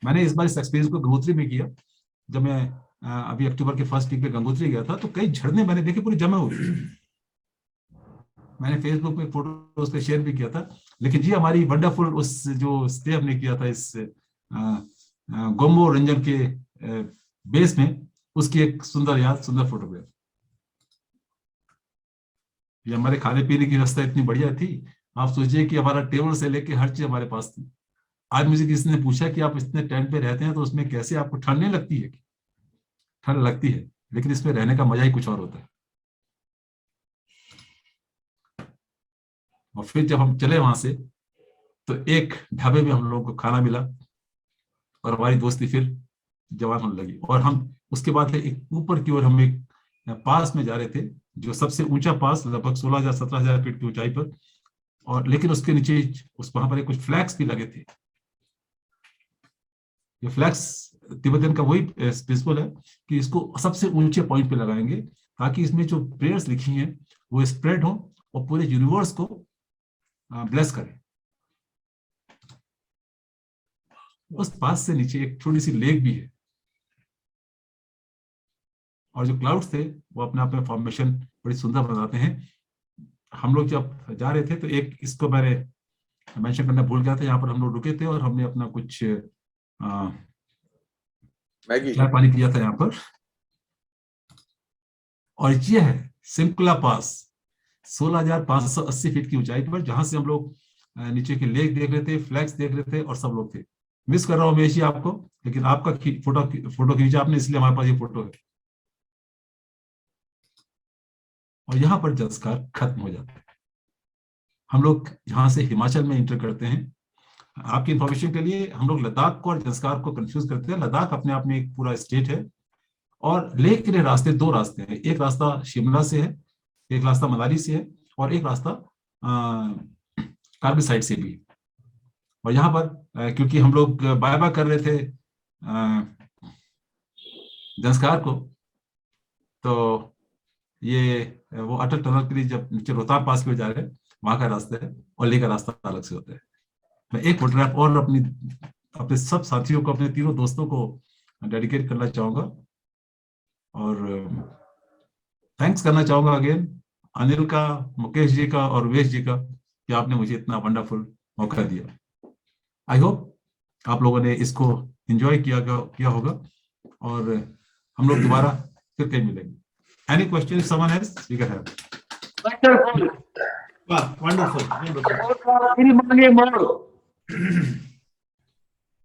मैंने इस बार इस एक्सपीरियंस को गंगोत्री में किया। जब मैं अभी अक्टूबर के फर्स्ट वीक में गंगोत्री गया था तो कई झरने मैंने देखे पूरी जमा हुई। मैंने फेसबुक पे फोटो उस पर शेयर भी किया था। लेकिन जी हमारी वंडरफुल उस जो स्टे हमने किया था इस गोम्बो रंजन के बेस में, उसकी एक सुंदर याद, सुंदर फोटोग्राफ। ये हमारे खाने पीने की व्यवस्था इतनी बढ़िया थी, आप सोचिए कि हमारा टेबल से लेके हर चीज हमारे पास थी। आज मुझे किसी ने पूछा कि आप इतने टेंट पे रहते हैं तो उसमें कैसे आपको ठंड नहीं लगती है? ठंड लगती है, लेकिन इसमें रहने का मजा ही कुछ और होता है। और फिर जब हम चले वहां से तो एक ढाबे में हम लोगों को खाना मिला और हमारी दोस्ती फिर जवान होने लगी। और हम उसके बाद एक ऊपर की ओर हम एक पास में जा रहे थे, जो सबसे ऊंचा पास, लगभग 16,000-17,000 फीट की ऊंचाई पर। और लेकिन उसके नीचे वहां पर कुछ फ्लैग्स भी लगे थे। ये फ्लैग्स तिब्बतन का वही प्रिंसिपल है कि इसको सबसे ऊंचे पॉइंट पे लगाएंगे ताकि इसमें जो प्रेयर्स लिखी हैं वो स्प्रेड हो और पूरे यूनिवर्स को ब्लेस करें। उस पास से नीचे एक छोटी सी लेक भी है और जो क्लाउड्स थे वो अपने आप में फॉर्मेशन बड़ी सुंदर बनाते हैं। हम लोग जब जा रहे थे तो एक इसको मैंने मेंशन करना भूल गया था, यहाँ पर हम लोग रुके थे और हमने अपना कुछ मैगी चाय पानी पिया था यहाँ पर। और ये है सिमकुला पास, 16,580 फीट की ऊंचाई पर, जहां से हम लोग नीचे की लेक देख रहे थे, फ्लैग्स देख रहे थे और सब लोग थे। मिस कर रहा हूँ उमेश जी आपको, लेकिन आपका फोटो खींचा आपने, इसलिए हमारे पास ये फोटो है। और यहाँ पर संस्कार खत्म हो जाता है। हम लोग यहाँ से हिमाचल में इंटर करते हैं। आपकी इंफॉर्मेशन के लिए, हम लोग लद्दाख को और संस्कार को कंफ्यूज करते हैं। लद्दाख अपने आप में एक पूरा स्टेट है और लेह के लिए रास्ते, 2 रास्ते हैं। एक रास्ता शिमला से है, एक रास्ता मनाली से है और एक रास्ता कारगिल साइड से भी। और यहाँ पर क्योंकि हम लोग बाय बाय कर रहे थे संस्कार को, तो ये वो अटल टनल के लिए जब नीचे रोहतांग पास पे जा रहे हैं, वहां का रास्ता है और लेह का रास्ता अलग से होता है। मैं एक फोटोग्राफ और अपने सब साथियों को, अपने तीनों दोस्तों को डेडिकेट करना चाहूंगा और थैंक्स करना चाहूंगा अगेन अनिल का, मुकेश जी का और वेश जी का कि आपने मुझे इतना वंडरफुल मौका दिया। आई होप आप लोगों ने इसको एंजॉय किया होगा और हम लोग दोबारा फिर कहीं मिलेंगे। Any question someone else we can have? Wonderful.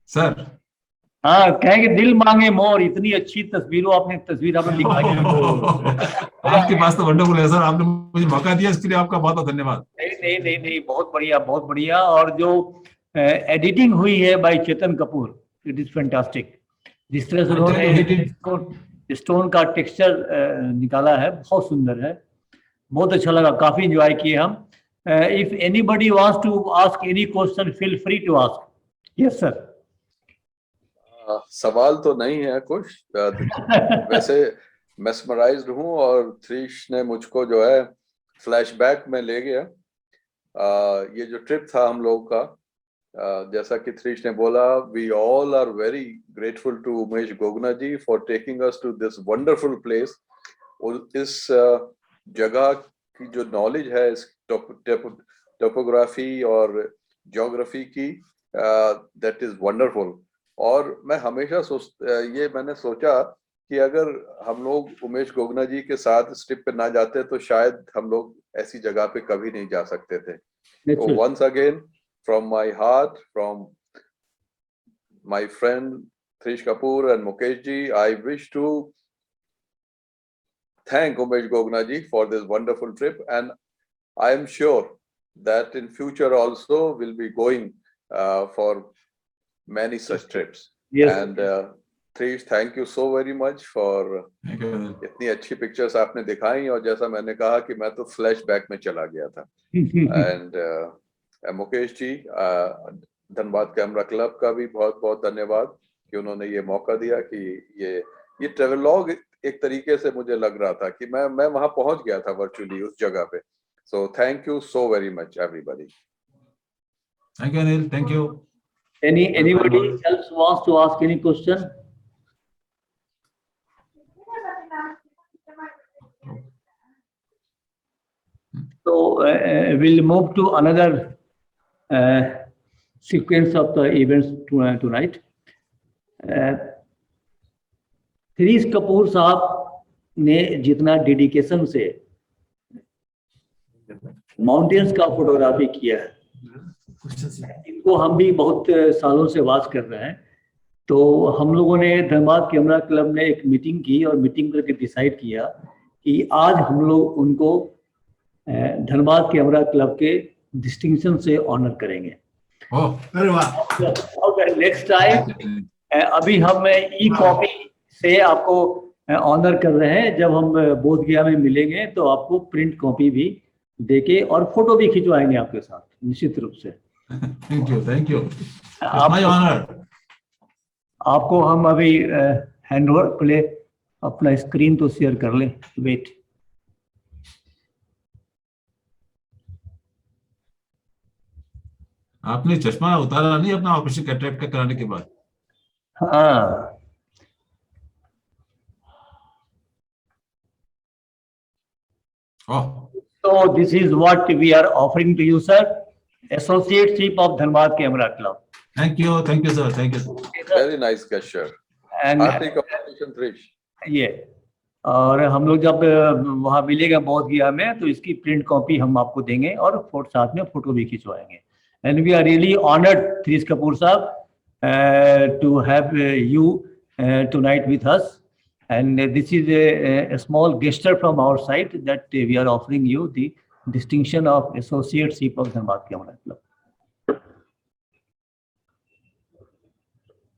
Sir हाँ, कहेंगे दिल मांगे मोर, इतनी अच्छी तस्वीर आपने दिखाई है। आपके पास तो वंडरफुल है सर, आपने मुझे मौका दिया, इसके लिए आपका बहुत बहुत धन्यवाद। नहीं, बहुत बढ़िया। और जो एडिटिंग हुई है by Chetan Kapoor, it is fantastic. जिस तरह से उन्होंने स्टोन का टेक्सचर निकाला है, बहुत सुंदर है, बहुत अच्छा लगा, काफी एंजॉय किए हम। If anybody wants to ask any question, feel free to ask. Yes sir. सवाल तो नहीं है कुछ, वैसे मेस्मराइज्ड हूँ और थ्रीश ने मुझको जो है फ्लैशबैक में ले गया। ये जो ट्रिप था हम लोग का, जैसा कि थ्रीश ने बोला, we all are very grateful to Umesh Gogna ji for taking us to this wonderful place. और इस जगह की जो नॉलेज है, इस टोपोग्राफी और ज्योग्राफी की, दैट इज वंडरफुल। और मैं हमेशा मैंने सोचा कि अगर हम लोग उमेश गोगना जी के साथ इस ट्रिप पे ना जाते तो शायद हम लोग ऐसी जगह पे कभी नहीं जा सकते थे। तो once again from my heart, from my friend Thrish Kapoor and Mukesh ji, I wish to thank Umesh Gogna ji for this wonderful trip, and I am sure that in future also we'll be going for many such trips. Yes. And Threesh, thank you so very much for इतनी अच्छी पिक्चर्स आपने दिखाई। और जैसा मैंने कहा कि मैं तो फ्लैशबैक में चला गया था। And Mukesh ji, Dhanbad camera club का भी बहुत बहुत धन्यवाद कि उन्होंने ये मौका दिया कि ये ट्रेवलॉग एक तरीके से मुझे लग रहा था कि मैं वहां पहुंच गया था वर्चुअली उस जगह पे। So thank you so very much everybody. Thank you Anil, thank you. Anybody else wants to ask any question? So we'll move to another sequence of the events tonight. Thrish Kapoor sahab ने जितना डेडिकेशन से माउंटेन्स का फोटोग्राफी किया है, इनको हम भी बहुत सालों से वाच कर रहे हैं। तो हम लोगों ने धनबाद कैमरा क्लब ने एक मीटिंग की और मीटिंग करके डिसाइड किया कि आज हम लोग उनको धनबाद कैमरा क्लब के डिस्टिंक्शन से ऑनर करेंगे। अरे वाह। नेक्स्ट टाइम अभी हम ई कॉपी से आपको ऑनर कर रहे हैं। जब हम बोध गया में मिलेंगे तो आपको प्रिंट कॉपी भी देके और फोटो भी खिंचवाएंगे आपके साथ निश्चित रूप से। Thank you my honour. आपको हम अभी हैंड ओवर पहले अपना स्क्रीन तो शेयर कर ले। वेट, आपने चश्मा उतारा नहीं अपना ऑपरेशन कैटरेक्ट का कराने के बाद? हाँ, so this is what we are offering to you, sir. Associateship of Dhanbad Camera Club. Thank you sir, thank you. Very nice gesture. And Hearty congratulations, Trish. ये और हम लोग जब वहाँ मिलेगा बोध गया में तो इसकी प्रिंट कॉपी हम आपको देंगे और साथ में फोटो भी खिंचवाएंगे। And we are really honoured Thrish Kapoor sahab to have you tonight with us, and this is a small gesture from our side that we are offering you the distinction of associateship of Dhanbad Camera Club.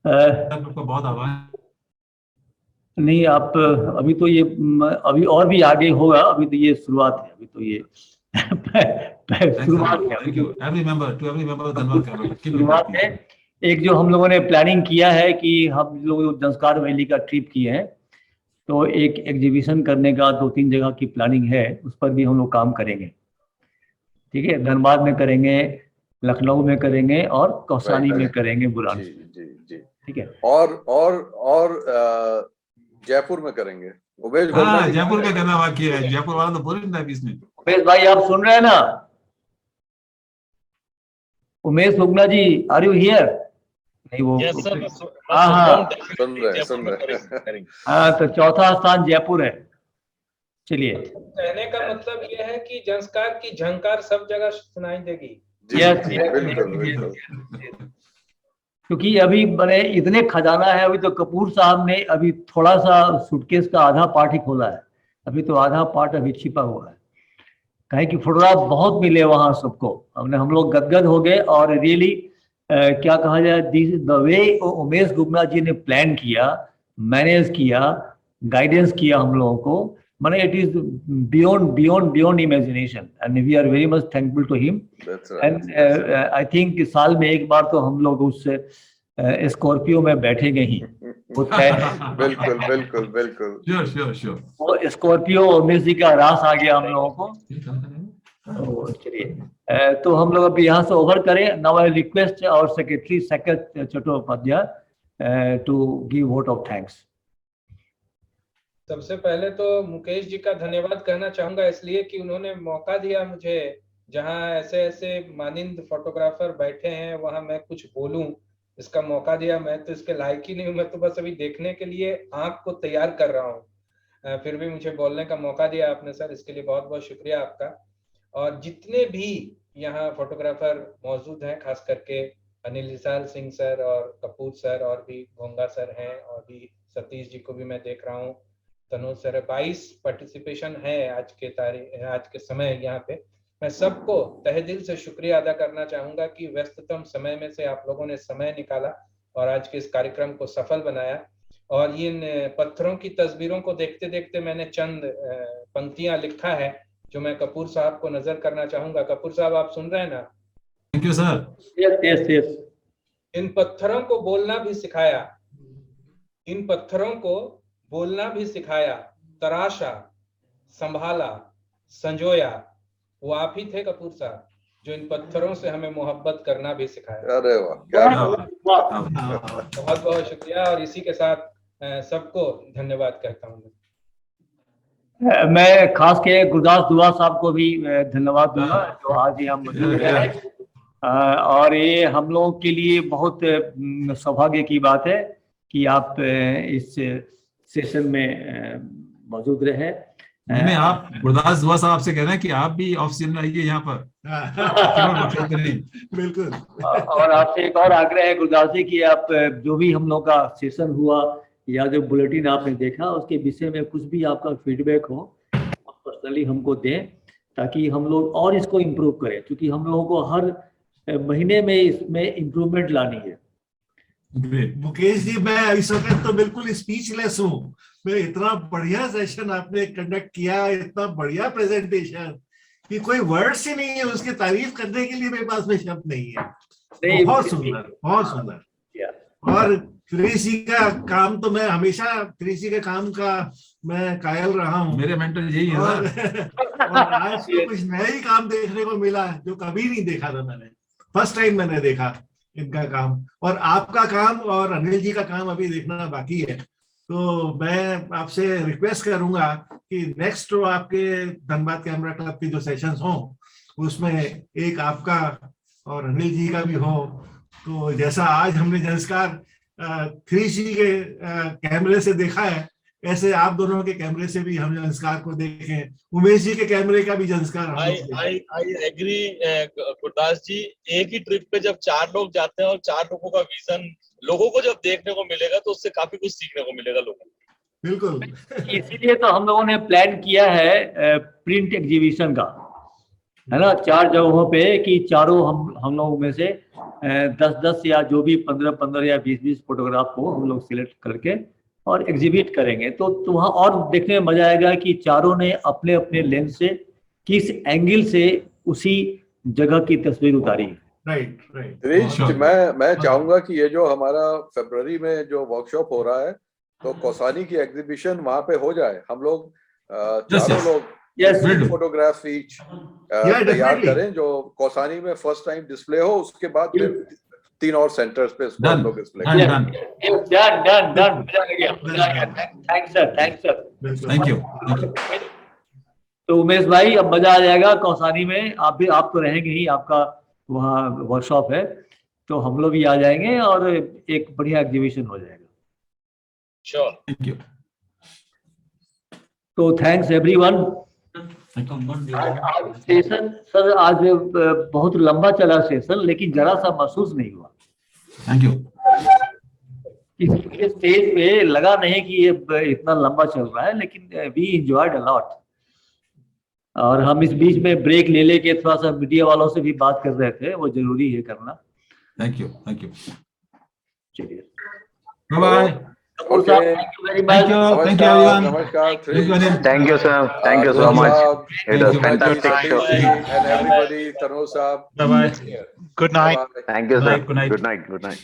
आपका बहुत आभार। नहीं, आप अभी तो ये अभी और भी आगे होगा, अभी तो ये शुरुआत है, अभी तो ये शुरुआत है। एक जो हम लोगों ने प्लानिंग किया है कि हम लोग जंस्कार वैली का ट्रिप किए हैं, तो एक एग्जीबिशन करने का 2-3 जगह की प्लानिंग है, उस पर भी हम लोग काम करेंगे। ठीक है, धनबाद में करेंगे, लखनऊ में करेंगे और कौसानी में करेंगे, बुरान। जी। ठीक है, और जयपुर में करेंगे। उमेश, जयपुर में करना बाकी है। जयपुर वाला तो बोल रहा है बीच में। उमेश भाई आप सुन रहे हैं ना? उमेश उगना जी, आर यू हियर? नहीं वो हाँ, तो चौथा स्थान जयपुर है। चलिए, कहने का मतलब ये है कि संस्कार की झंकार सब जगह सुनाई देगी। बिल्कुल। क्योंकि अभी बड़े इतने खजाना है। अभी तो कपूर साहब ने अभी थोड़ा सा सूटकेस का आधा पार्ट ही खोला है, अभी तो आधा पार्ट अभी छिपा हुआ है। कहे कि फोटोग्राफ बहुत मिले वहां सबको, हम लोग गदगद हो गए। और रियली क्या कहा जाए, द वे उमेश गुप्ता जी ने प्लान किया, मैनेज किया, गाइडेंस किया हम लोगों को, माने it is beyond imagination, and we are very much thankful to him. And I think साल में एक बार तो हम लोग उस स्कॉर्पियो में बैठेंगे ही। बिल्कुल। श्योर। वो स्कॉर्पियो उमेश जी का रास आ गया हम लोगों को। चलिए, तो हम लोग अभी यहाँ से ओवर करें। Now I request our secretary Shekhar Chattopadhyay to give vote of thanks. सबसे पहले तो मुकेश जी का धन्यवाद कहना चाहूंगा, इसलिए कि उन्होंने मौका दिया मुझे, जहां ऐसे मानिंद फोटोग्राफर बैठे हैं वहां मैं कुछ बोलूं, इसका मौका दिया। मैं तो इसके लायक ही नहीं हूं, मैं तो बस अभी देखने के लिए आंख को तैयार कर रहा हूं, फिर भी मुझे बोलने का मौका दिया आपने सर, इसके लिए बहुत बहुत शुक्रिया आपका। और जितने भी यहाँ फोटोग्राफर मौजूद हैं, खास करके अनिल विशाल सिंह सर और कपूर सर और भी घोंगा सर हैं, और भी सतीश जी को भी मैं देख रहा हूँ, तनोज सर, 22 पार्टिसिपेशन है आज के समय यहाँ पे। मैं सबको तहे दिल से शुक्रिया अदा करना चाहूंगा कि व्यस्ततम समय में से आप लोगों ने समय निकाला और आज के इस कार्यक्रम को सफल बनाया। और इन पत्थरों की तस्वीरों को देखते देखते मैंने चंद पंक्तियां लिखा है जो मैं कपूर साहब को नजर करना चाहूंगा। कपूर साहब आप सुन रहे हैं ना? Thank you sir. यस। इन पत्थरों को बोलना भी सिखाया, इन पत्थरों को बोलना भी सिखाया, तराशा, संभाला, संजोया, वो आप ही थे कपूर साहब जो इन पत्थरों से हमें मोहब्बत करना भी सिखाया। अरे वाह, क्या बहुत बहुत शुक्रिया। और इसी के साथ सबको धन्यवाद कहता हूँ। मैं खास के गुरदास दुआ साहब को भी धन्यवाद दूंगा जो आज यहाँ मौजूद है। और ये हम लोगों के लिए बहुत सौभाग्य की बात है कि आप इस सेशन में मौजूद रहे। नहीं, आप गुरदास दुआ साहब से कह रहे हैं कि आप भी ऑफ सीजन में आइए यहाँ पर, केवल वर्कशॉप पे नहीं। बिल्कुल। और आपसे एक और आग्रह है गुरदास जी कि आप जो भी हम लोग का सेशन हुआ या जो बुलेटिन आपने देखा उसके विषय में कुछ भी आपका फीडबैक हो आप पर्सनली हमको दें, ताकि हम लोग और इसको इम्प्रूव करें, क्योंकि हम लोगों को हर महीने में इसमें इम्प्रूवमेंट लानी है। मुकेश जी, मैं इस वक्त तो बिल्कुल स्पीचलेस हूँ। मैं इतना बढ़िया सेशन आपने कंडक्ट किया, इतना बढ़िया प्रेजेंटेशन कि कोई वर्ड्स ही नहीं है उसकी तारीफ करने के लिए, मेरे पास में शब्द नहीं है। बहुत सुंदर, बहुत सुंदर। और कृषि का काम तो मैं हमेशा कृषि के काम का मैं कायल रहा हूँ, मेरे मेंटर यही है। और आज तो कुछ नया ही काम देखने को मिला जो कभी नहीं देखा था मैंने। फर्स्ट टाइम मैंने देखा इनका काम, और आपका काम और अनिल जी का काम अभी देखना बाकी है। तो मैं आपसे रिक्वेस्ट करूंगा कि नेक्स्ट जो आपके धनबाद कैमरा क्लब के जो सेशंस हों उसमें एक आपका और अनिल जी का भी हो। तो जैसा आज हमने संस्कार 3G के कैमरे से देखा है, ऐसे आप दोनों के कैमरे से भी हम संस्कार को देखें, उमेश जी के कैमरे का भी संस्कार। आई एग्री गुरदास जी, एक ही ट्रिप पे जब 4 लोग जाते हैं और 4 लोगों का विजन लोगों को जब देखने को मिलेगा तो उससे काफी कुछ सीखने को मिलेगा लोगों को। बिल्कुल। इसीलिए तो हम लोगों ने प्लान किया है प्रिंट एग्जीबिशन का, है ना, 4 जगहों पे, कि चारों हम लोगों में से 10-10 या जो भी 15-15 या 20-20 फोटोग्राफ को हम लोग सिलेक्ट करके और एग्जिबिट करेंगे। तो वहाँ और देखने में मजा आएगा कि चारों ने अपने अपने लेंस से किस एंगल से उसी जगह की तस्वीर उतारी है। Right right. क्रिश, मैं चाहूंगा कि ये जो हमारा फरवरी में जो वर्कशॉप हो रहा है तो कौसानी की एग्जीबिशन वहां पे हो जाए। हम लोग चारों लोग फोटोग्राफ ईच तैयार करें जो कौसानी में फर्स्ट टाइम डिस्प्ले हो, उसके बाद फिर 3 और सेंटर्स पे इसको लोग display done. Thanks sir. Thank you. तो उमेश भाई, अब मजा आ जाएगा कौसानी में। आप तो रहेंगे ही, आपका वहाँ वर्कशॉप है, तो हम लोग भी आ जाएंगे और एक बढ़िया एग्जीबिशन हो जाएगा। श्योर। Thank you. तो थैंक्स एवरीवन। सेशन सर आज बहुत लंबा चला सेशन, लेकिन जरा सा महसूस नहीं हुआ। Thank you. इस स्टेज पे लगा नहीं कि ये इतना लंबा चल रहा है, लेकिन वी एंजॉयड अ लॉट। और हम इस बीच में ब्रेक ले लेके थोड़ा सा मीडिया वालों से भी बात कर रहे थे, वो जरूरी है करना। Thank you. Thank you. चलिए, bye bye. Okay. Thank you very much. Thank you everyone. Namaskar. Thank you, sir. Thank you so much. It was fantastic show. And everybody, Tanu Saab. Bye bye. Good night. Thank you, sir. Good night. Good night. Good night.